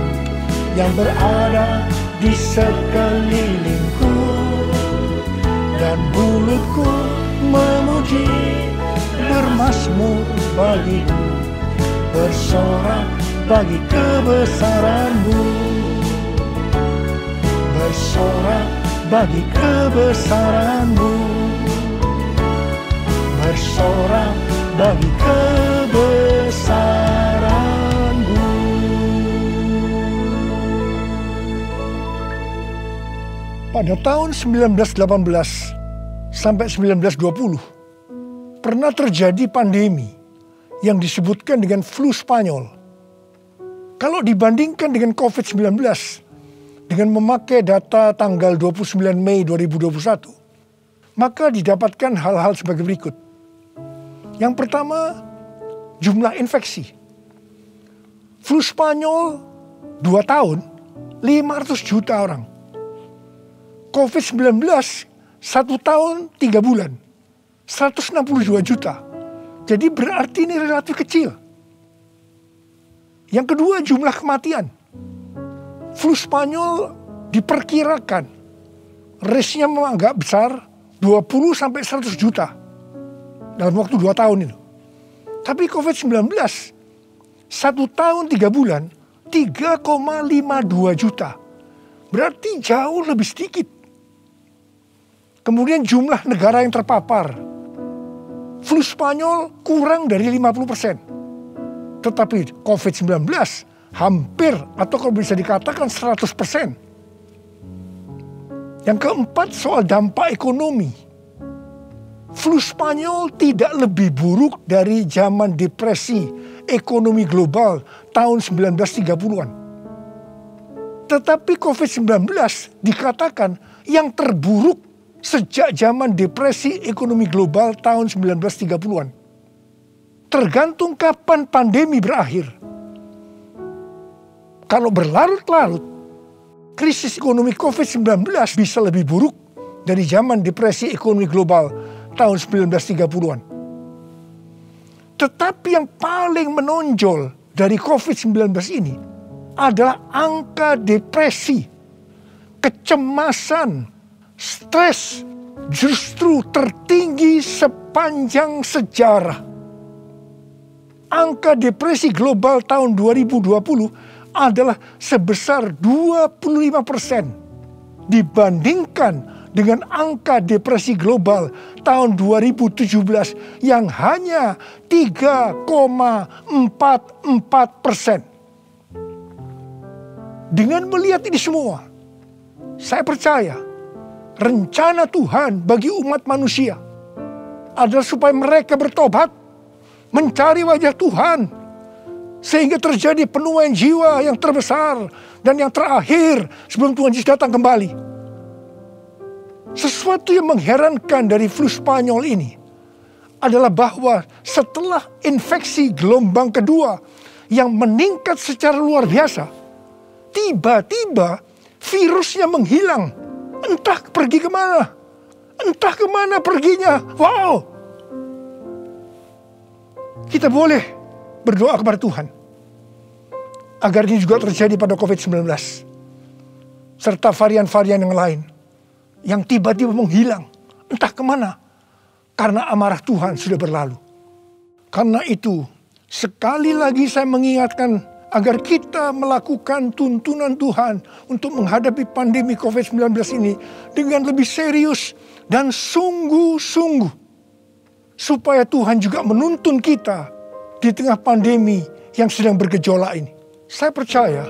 Speaker 5: yang berada di sekelilingku, dan mulutku memuji, bermazmur bagimu, bersorak bagi kebesaran-Mu, bersorak bagi kebesaran-Mu, bersorak bagi kebesaran-Mu. Pada tahun 1918 sampai 1920, pernah terjadi pandemi yang disebutkan dengan flu Spanyol. Kalau dibandingkan dengan COVID-19, dengan memakai data tanggal 29 Mei 2021, maka didapatkan hal-hal sebagai berikut. Yang pertama, jumlah infeksi. Flu Spanyol 2 tahun, 500 juta orang. COVID-19 1 tahun 3 bulan, 162 juta. Jadi berarti ini relatif kecil. Yang kedua, jumlah kematian. Flu Spanyol diperkirakan risknya memang agak besar, 20 sampai 100 juta dalam waktu 2 tahun itu. Tapi COVID-19 1 tahun 3 bulan 3,52 juta. Berarti jauh lebih sedikit. Kemudian jumlah negara yang terpapar. Flu Spanyol kurang dari 50%. Tetapi COVID-19 hampir atau kalau bisa dikatakan 100%. Yang keempat, soal dampak ekonomi. Flu Spanyol tidak lebih buruk dari zaman depresi ekonomi global tahun 1930-an. Tetapi COVID-19 dikatakan yang terburuk sejak zaman depresi ekonomi global tahun 1930-an. Tergantung kapan pandemi berakhir. Kalau berlarut-larut, krisis ekonomi COVID-19 bisa lebih buruk dari zaman depresi ekonomi global tahun 1930-an. Tetapi yang paling menonjol dari COVID-19 ini adalah angka depresi, kecemasan, stres justru tertinggi sepanjang sejarah. Angka depresi global tahun 2020 adalah sebesar 25% dibandingkan dengan angka depresi global tahun 2017 yang hanya 3,44%. Dengan melihat ini semua, saya percaya rencana Tuhan bagi umat manusia adalah supaya mereka bertobat, mencari wajah Tuhan. Sehingga terjadi penuaian jiwa yang terbesar dan yang terakhir sebelum Tuhan Yesus datang kembali. Sesuatu yang mengherankan dari flu Spanyol ini adalah bahwa setelah infeksi gelombang kedua yang meningkat secara luar biasa, tiba-tiba virusnya menghilang. Entah pergi kemana. Entah kemana perginya. Wow. Kita boleh berdoa kepada Tuhan agar ini juga terjadi pada COVID-19 serta varian-varian yang lain yang tiba-tiba menghilang entah kemana karena amarah Tuhan sudah berlalu. Karena itu sekali lagi saya mengingatkan agar kita melakukan tuntunan Tuhan untuk menghadapi pandemi COVID-19 ini dengan lebih serius dan sungguh-sungguh, supaya Tuhan juga menuntun kita di tengah pandemi yang sedang bergejolak ini. Saya percaya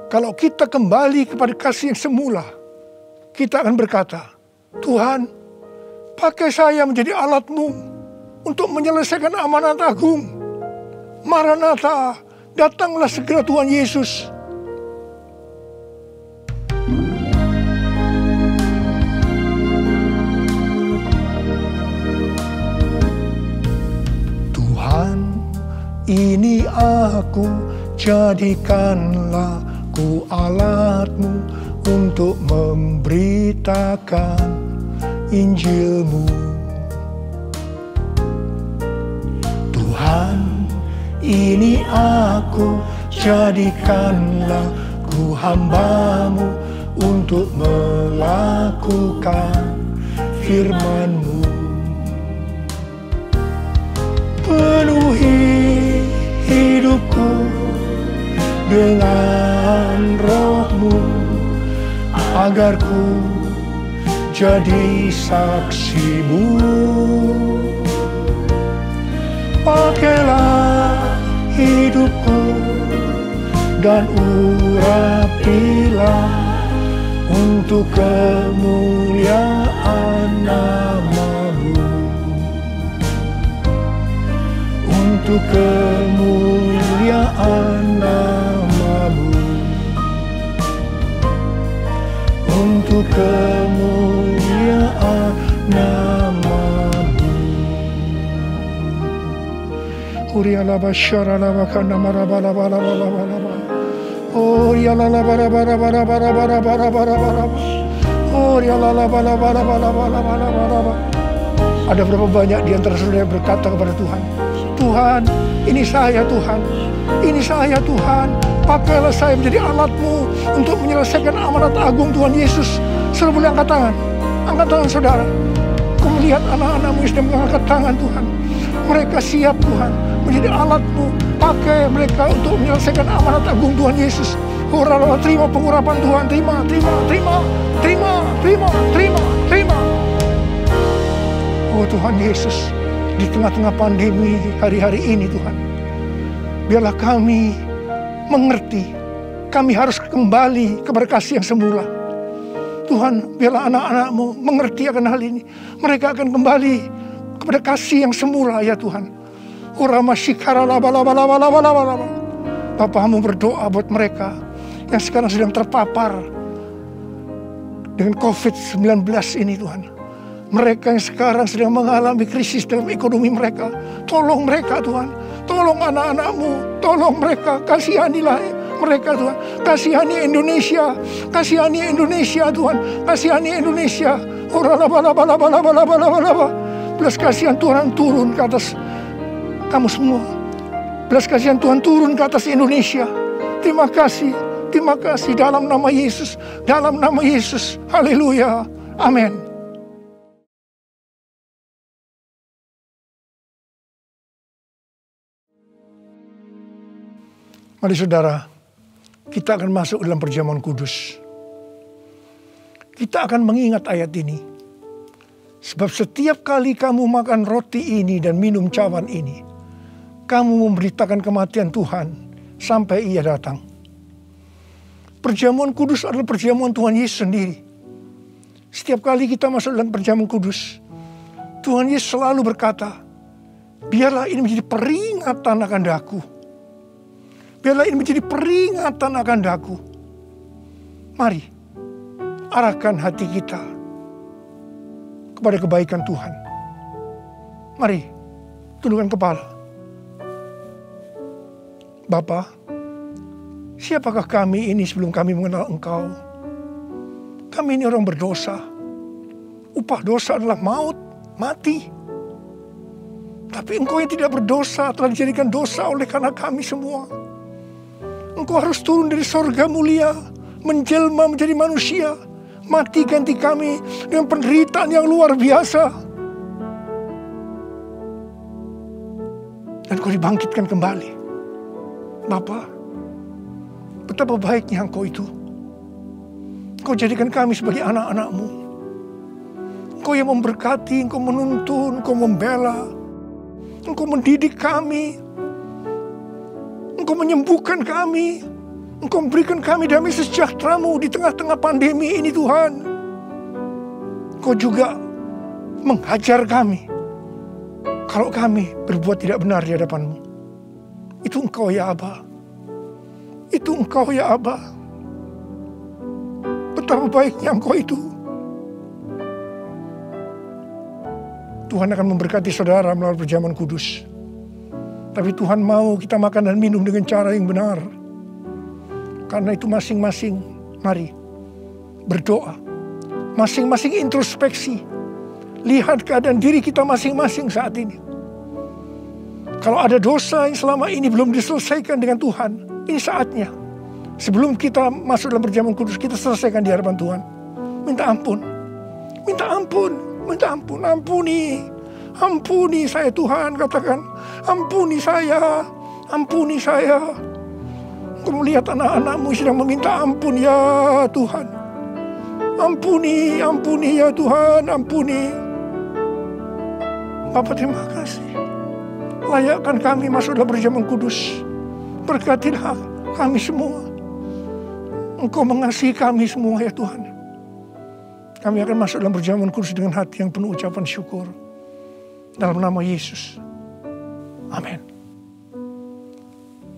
Speaker 5: kalau kita kembali kepada kasih yang semula, kita akan berkata, Tuhan, pakai saya menjadi alat-Mu untuk menyelesaikan amanat agung. Maranatha, datanglah segera Tuhan Yesus. Tuhan, ini aku, jadikanlah ku alat-Mu untuk memberitakan Injil-Mu. Tuhan, ini aku, jadikanlah ku hamba-Mu untuk melakukan firman-Mu. Penuhi hidupku dengan Roh-Mu, agar ku jadi saksi-Mu. Pakailah hidupku dan urapilah untuk kemuliaan nama-Mu. Untuk kemuliaan nama-Mu. Untuk kemuliaan nama-Mu. Uriala basyara laba kana marabala bala bala bala bala. Uriala laba bara bara bara bara bara bara bara bara. Uriala laba bara bara bara bara bara bara. Ada berapa banyak di antara saudara yang berkata kepada Tuhan, Tuhan, ini saya Tuhan, ini saya Tuhan, pakailah saya menjadi alat-Mu untuk menyelesaikan amanat agung Tuhan Yesus. Saudara boleh angkat tangan saudara. Kau melihat anak-anak-Mu yang sedang mengangkat tangan Tuhan. Mereka siap Tuhan menjadi alat-Mu, pakai mereka untuk menyelesaikan amanat agung Tuhan Yesus. Ora, terima pengurapan Tuhan, terima. Oh Tuhan Yesus, di tengah-tengah pandemi hari-hari ini Tuhan, biarlah kami mengerti, kami harus kembali kepada kasih yang semula. Tuhan, biarlah anak-anak-Mu mengerti akan hal ini. Mereka akan kembali kepada kasih yang semula ya Tuhan. Bapa-Mu berdoa buat mereka yang sekarang sedang terpapar dengan COVID-19 ini Tuhan. Mereka yang sekarang sedang mengalami krisis dalam ekonomi mereka. Tolong mereka Tuhan. Tolong anak-anak-Mu. Tolong mereka. Kasihanilah mereka Tuhan. Kasihani Indonesia. Kasihani Indonesia Tuhan. Kasihani Indonesia. Belas kasihan Tuhan turun ke atas kamu semua. Belas kasihan Tuhan turun ke atas Indonesia. Terima kasih. Terima kasih dalam nama Yesus. Dalam nama Yesus. Haleluya. Amin. Mari saudara, kita akan masuk dalam perjamuan kudus. Kita akan mengingat ayat ini. Sebab setiap kali kamu makan roti ini dan minum cawan ini, kamu memberitakan kematian Tuhan sampai Ia datang. Perjamuan kudus adalah perjamuan Tuhan Yesus sendiri. Setiap kali kita masuk dalam perjamuan kudus, Tuhan Yesus selalu berkata, Biarlah ini menjadi peringatan akan daku. Biarlah ini menjadi peringatan akan daku. Mari, arahkan hati kita kepada kebaikan Tuhan. Mari, tundukkan kepala. Bapa, siapakah kami ini sebelum kami mengenal Engkau? Kami ini orang berdosa. Upah dosa adalah maut, mati. Tapi Engkau yang tidak berdosa telah dijadikan dosa oleh karena kami semua. Engkau harus turun dari sorga mulia, menjelma menjadi manusia, mati ganti kami dengan penderitaan yang luar biasa. Dan Engkau dibangkitkan kembali. Bapa, betapa baiknya Engkau itu. Engkau jadikan kami sebagai anak-anak-Mu. Engkau yang memberkati, Engkau menuntun, Engkau membela, Engkau mendidik kami, Engkau menyembuhkan kami, Engkau memberikan kami damai sejahtera-Mu di tengah-tengah pandemi ini Tuhan. Engkau juga menghajar kami kalau kami berbuat tidak benar di hadapan-Mu. Itu Engkau ya Aba. Itu Engkau ya Aba. Betapa baiknya Engkau itu. Tuhan akan memberkati saudara melalui perjamuan kudus. Tapi Tuhan mau kita makan dan minum dengan cara yang benar. Karena itu masing-masing, mari berdoa. Masing-masing introspeksi. Lihat keadaan diri kita masing-masing saat ini. Kalau ada dosa yang selama ini belum diselesaikan dengan Tuhan, ini saatnya. Sebelum kita masuk dalam perjamuan kudus, kita selesaikan di hadapan Tuhan. Minta ampun. Minta ampun. Minta ampun, ampuni saya Tuhan, katakan, ampuni saya. Engkau melihat anak-anak-Mu sedang meminta ampun ya Tuhan. Ampuni ya Tuhan, ampuni. Bapa terima kasih. Layakkan kami masuk dalam perjamuan kudus. Berkatilah kami semua. Engkau mengasihi kami semua ya Tuhan. Kami akan masuk dalam perjamuan kudus dengan hati yang penuh ucapan syukur. Dalam nama Yesus. Amin.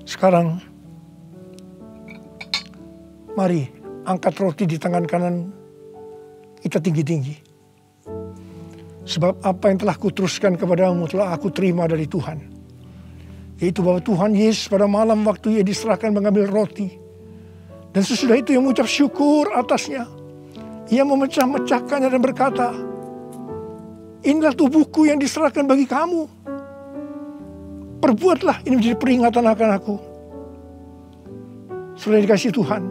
Speaker 5: Sekarang, mari angkat roti di tangan kanan kita tinggi-tinggi. Sebab apa yang telah kuteruskan kepadamu telah aku terima dari Tuhan. Yaitu bahwa Tuhan Yesus pada malam waktu Ia diserahkan mengambil roti. Dan sesudah itu Ia mengucap syukur atasnya. Ia memecah-mecahkannya dan berkata, inilah tubuhku yang diserahkan bagi kamu. Perbuatlah ini menjadi peringatan akan aku. Sudah dikasih Tuhan.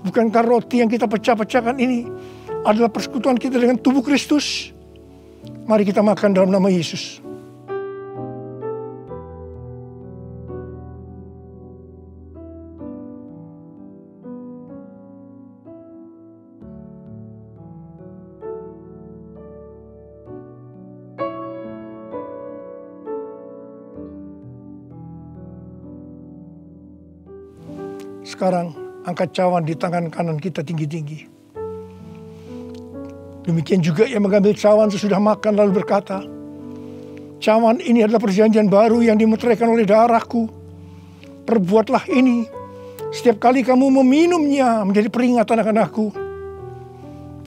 Speaker 5: Bukankah roti yang kita pecah-pecahkan ini adalah persekutuan kita dengan tubuh Kristus? Mari kita makan dalam nama Yesus. Sekarang angkat cawan di tangan kanan kita tinggi-tinggi. Demikian juga Ia mengambil cawan sesudah makan lalu berkata, cawan ini adalah perjanjian baru yang dimeteraikan oleh darahku. Perbuatlah ini setiap kali kamu meminumnya menjadi peringatan akan aku.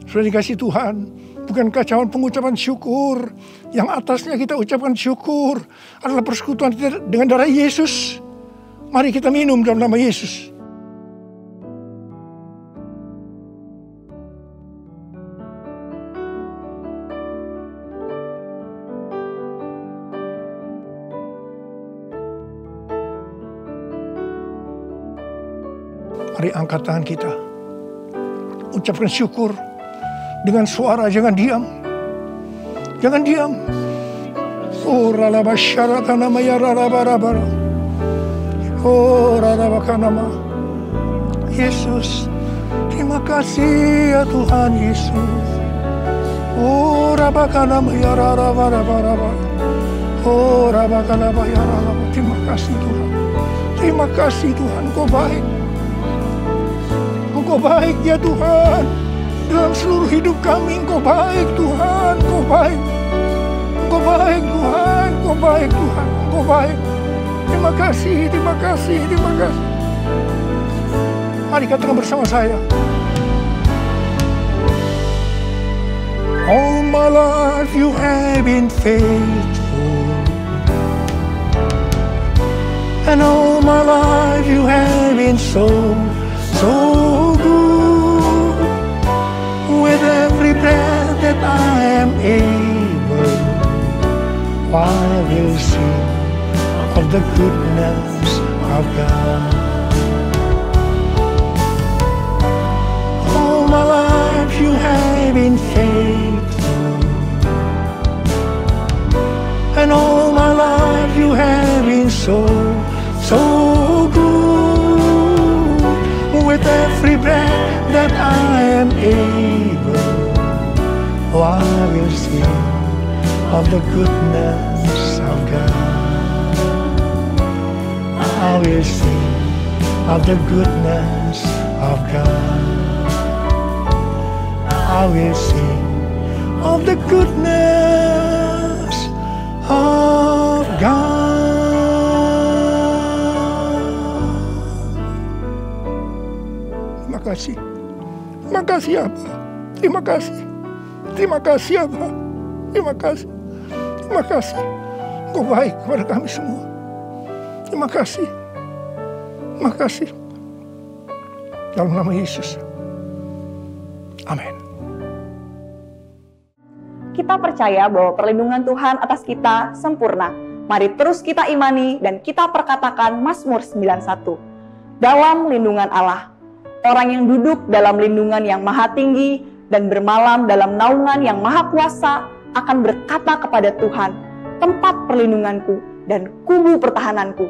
Speaker 5: Sudah dikasih Tuhan, bukankah cawan pengucapan syukur yang atasnya kita ucapkan syukur adalah persekutuan kita dengan darah Yesus? Mari kita minum dalam nama Yesus. Mari angkat tangan kita. Ucapkan syukur dengan suara, jangan diam. Jangan diam. Oh ralaba syaratana maya rarabarabara. Oh rarabakanama. Yesus, terima kasih ya Tuhan Yesus. Oh rabakanama ya rarabarabara. Oh rabakanama ya rarabara. Terima kasih Tuhan. Terima kasih Tuhan, Kau baik. Engkau baik ya Tuhan. Dalam seluruh hidup kami Engkau baik Tuhan. Engkau baik. Engkau baik Tuhan. Engkau baik Tuhan, Engkau baik. Terima kasih, terima kasih, terima kasih. Mari katakan bersama saya. All my life you have been faithful, and all my life you have been so good. With every breath that I am able, I will sing of the goodness of God. All my life you have been faithful, and all my life you have been so good. With every breath that I am able, I will sing of the goodness of God. I will sing of the goodness of God. I will sing of the goodness of God. Terima kasih. Terima kasih Abah. Terima kasih. Terima kasih Abah. Terima kasih. Terima kasih. Engkau baik kepada kami semua. Terima kasih. Terima kasih. Dalam nama Yesus. Amin.
Speaker 6: Kita percaya bahwa perlindungan Tuhan atas kita sempurna. Mari terus kita imani dan kita perkatakan Mazmur 91. Dalam lindungan Allah, orang yang duduk dalam lindungan yang maha tinggi dan bermalam dalam naungan yang maha kuasa akan berkata kepada Tuhan, tempat perlindunganku dan kubu pertahananku,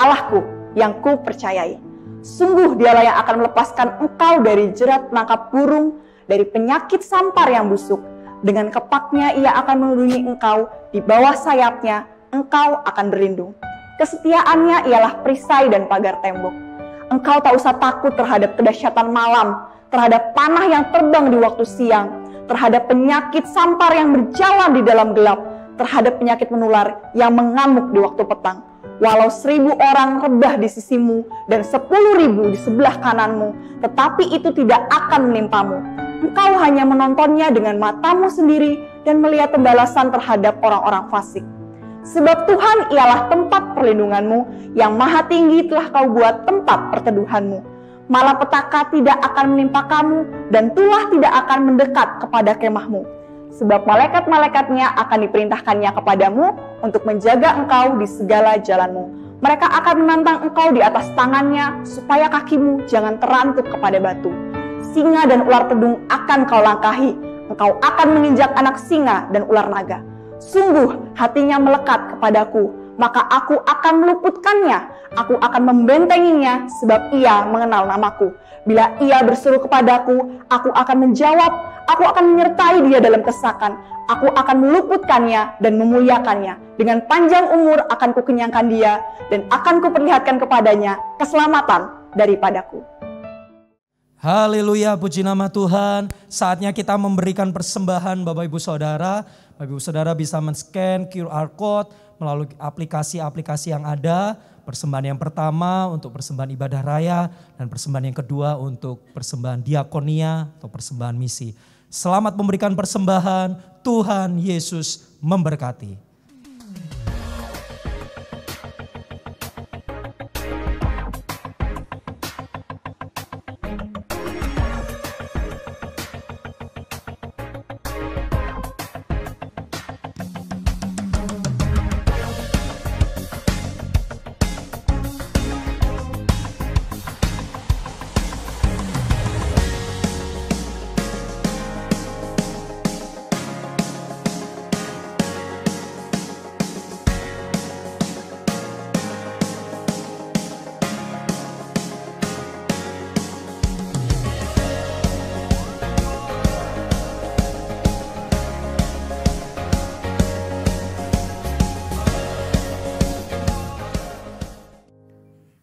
Speaker 6: Allahku yang ku percayai. Sungguh dialah yang akan melepaskan engkau dari jerat penangkap burung, dari penyakit sampar yang busuk. Dengan kepaknya ia akan melindungi engkau, di bawah sayapnya engkau akan berlindung. Kesetiaannya ialah perisai dan pagar tembok. Engkau tak usah takut terhadap kedahsyatan malam, terhadap panah yang terbang di waktu siang, terhadap penyakit sampar yang berjalan di dalam gelap, terhadap penyakit menular yang mengamuk di waktu petang. Walau 1000 orang rebah di sisimu dan 10.000 di sebelah kananmu, tetapi itu tidak akan menimpamu. Engkau hanya menontonnya dengan matamu sendiri dan melihat pembalasan terhadap orang-orang fasik. Sebab Tuhan ialah tempat perlindunganmu, yang maha tinggi telah kau buat tempat perteduhanmu. Malapetaka tidak akan menimpa kamu, dan tulah tidak akan mendekat kepada kemahmu. Sebab malaikat-malaikatnya akan diperintahkannya kepadamu untuk menjaga engkau di segala jalanmu. Mereka akan menantang engkau di atas tangannya, supaya kakimu jangan terantuk kepada batu. Singa dan ular tedung akan kau langkahi, engkau akan menginjak anak singa dan ular naga. Sungguh hatinya melekat kepadaku, maka aku akan meluputkannya, aku akan membentenginya, sebab ia mengenal namaku. Bila ia berseru kepadaku, aku akan menjawab, aku akan menyertai dia dalam kesakan, aku akan meluputkannya dan memuliakannya. Dengan panjang umur akan kukenyangkan dia, dan akan kuperlihatkan kepadanya keselamatan daripadaku.
Speaker 4: Haleluya, puji nama Tuhan. Saatnya kita memberikan persembahan Bapak Ibu Saudara. Bapak Ibu Saudara bisa men-scan QR Code melalui aplikasi-aplikasi yang ada. Persembahan yang pertama untuk persembahan ibadah raya, dan persembahan yang kedua untuk persembahan diakonia atau persembahan misi. Selamat memberikan persembahan, Tuhan Yesus memberkati.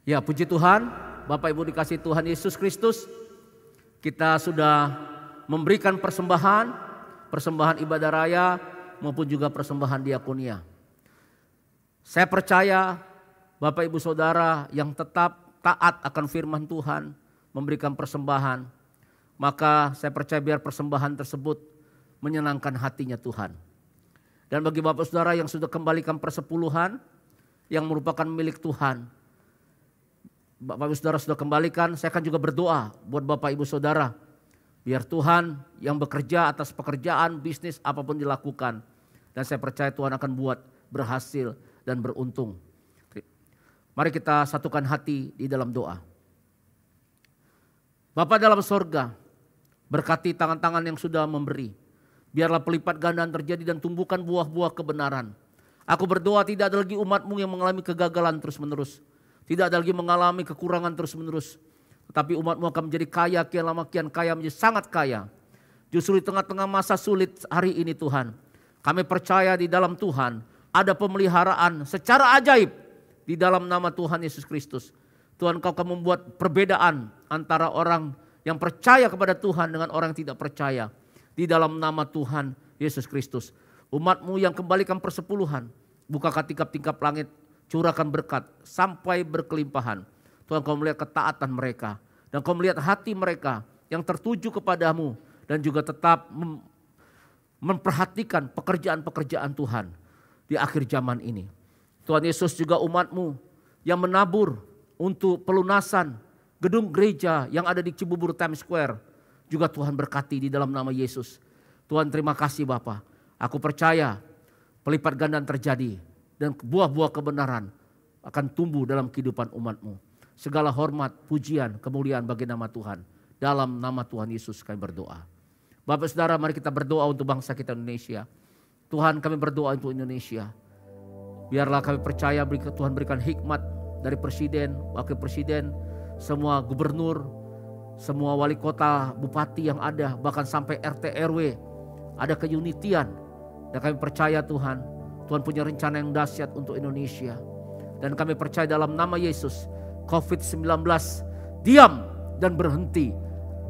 Speaker 7: Ya, puji Tuhan, Bapak Ibu dikasih Tuhan Yesus Kristus, kita sudah memberikan persembahan ibadah raya maupun juga persembahan diakonia. Saya percaya Bapak Ibu Saudara yang tetap taat akan firman Tuhan, memberikan persembahan, maka saya percaya biar persembahan tersebut menyenangkan hatinya Tuhan. Dan bagi Bapak Saudara yang sudah kembalikan persepuluhan yang merupakan milik Tuhan, Bapak Ibu Saudara sudah kembalikan, saya akan juga berdoa buat Bapak Ibu Saudara. Biar Tuhan yang bekerja atas pekerjaan, bisnis, apapun dilakukan. Dan saya percaya Tuhan akan buat berhasil dan beruntung. Mari kita satukan hati di dalam doa. Bapa dalam sorga, berkati tangan-tangan yang sudah memberi. Biarlah pelipat gandaan terjadi dan tumbuhkan buah-buah kebenaran. Aku berdoa tidak ada lagi umat-Mu yang mengalami kegagalan terus-menerus. Tidak ada lagi mengalami kekurangan terus-menerus. Tetapi umat-Mu akan menjadi kaya, kian lama kian kaya, menjadi sangat kaya. Justru di tengah-tengah masa sulit hari ini Tuhan, kami percaya di dalam Tuhan ada pemeliharaan secara ajaib di dalam nama Tuhan Yesus Kristus. Tuhan, Kau akan membuat perbedaan antara orang yang percaya kepada Tuhan dengan orang yang tidak percaya. Di dalam nama Tuhan Yesus Kristus. Umat-Mu yang kembalikan persepuluhan, bukakan tingkap-tingkap langit, curahkan berkat sampai berkelimpahan. Tuhan, Kau melihat ketaatan mereka dan Kau melihat hati mereka yang tertuju kepadamu dan juga tetap memperhatikan pekerjaan-pekerjaan Tuhan di akhir zaman ini. Tuhan Yesus, juga umat-Mu yang menabur untuk pelunasan gedung gereja yang ada di Cibubur Times Square, juga Tuhan berkati di dalam nama Yesus. Tuhan, terima kasih Bapa. Aku percaya pelipat gandaan terjadi dan buah-buah kebenaran akan tumbuh dalam kehidupan umat-Mu. Segala hormat, pujian, kemuliaan bagi nama Tuhan. Dalam nama Tuhan Yesus kami berdoa. Bapak Saudara, mari kita berdoa untuk bangsa kita Indonesia. Tuhan, kami berdoa untuk Indonesia. Biarlah kami percaya Tuhan berikan hikmat dari presiden, wakil presiden, semua gubernur, semua wali kota, bupati yang ada, bahkan sampai RT RW, ada keunitian. Dan kami percaya Tuhan, Tuhan punya rencana yang dahsyat untuk Indonesia. Dan kami percaya dalam nama Yesus, COVID-19 diam dan berhenti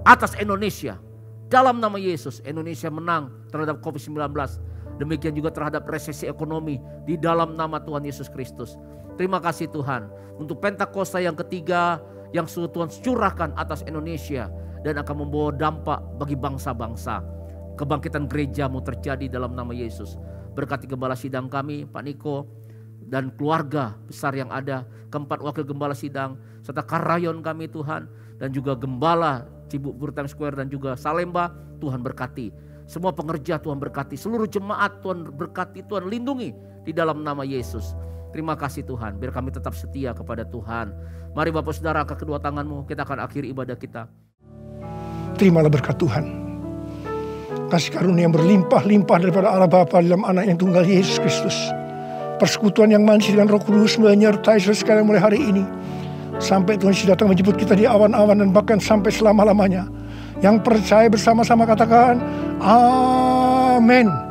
Speaker 7: atas Indonesia. Dalam nama Yesus, Indonesia menang terhadap COVID-19. Demikian juga terhadap resesi ekonomi di dalam nama Tuhan Yesus Kristus. Terima kasih Tuhan untuk Pentakosta yang ketiga yang sudah Tuhan curahkan atas Indonesia dan akan membawa dampak bagi bangsa-bangsa. Kebangkitan gereja-Mu terjadi dalam nama Yesus. Berkati gembala sidang kami, Pak Niko, dan keluarga besar yang ada, keempat wakil gembala sidang, serta karayon kami Tuhan, dan juga gembala Cibubur Times Square dan juga Salemba, Tuhan berkati. Semua pengerja Tuhan berkati, seluruh jemaat Tuhan berkati, Tuhan lindungi di dalam nama Yesus. Terima kasih Tuhan, biar kami tetap setia kepada Tuhan. Mari Bapak Saudara, angkat kedua tanganmu, kita akan akhiri ibadah kita.
Speaker 5: Terimalah berkat Tuhan. Kasih karunia yang berlimpah-limpah daripada Allah Bapa dalam anak yang tunggal Yesus Kristus. Persekutuan yang manis dengan Roh Kudus menyertai saudara sekalian mulai hari ini. Sampai Tuhan Yesus datang menjemput kita di awan-awan dan bahkan sampai selama-lamanya. Yang percaya bersama-sama katakan, Amin.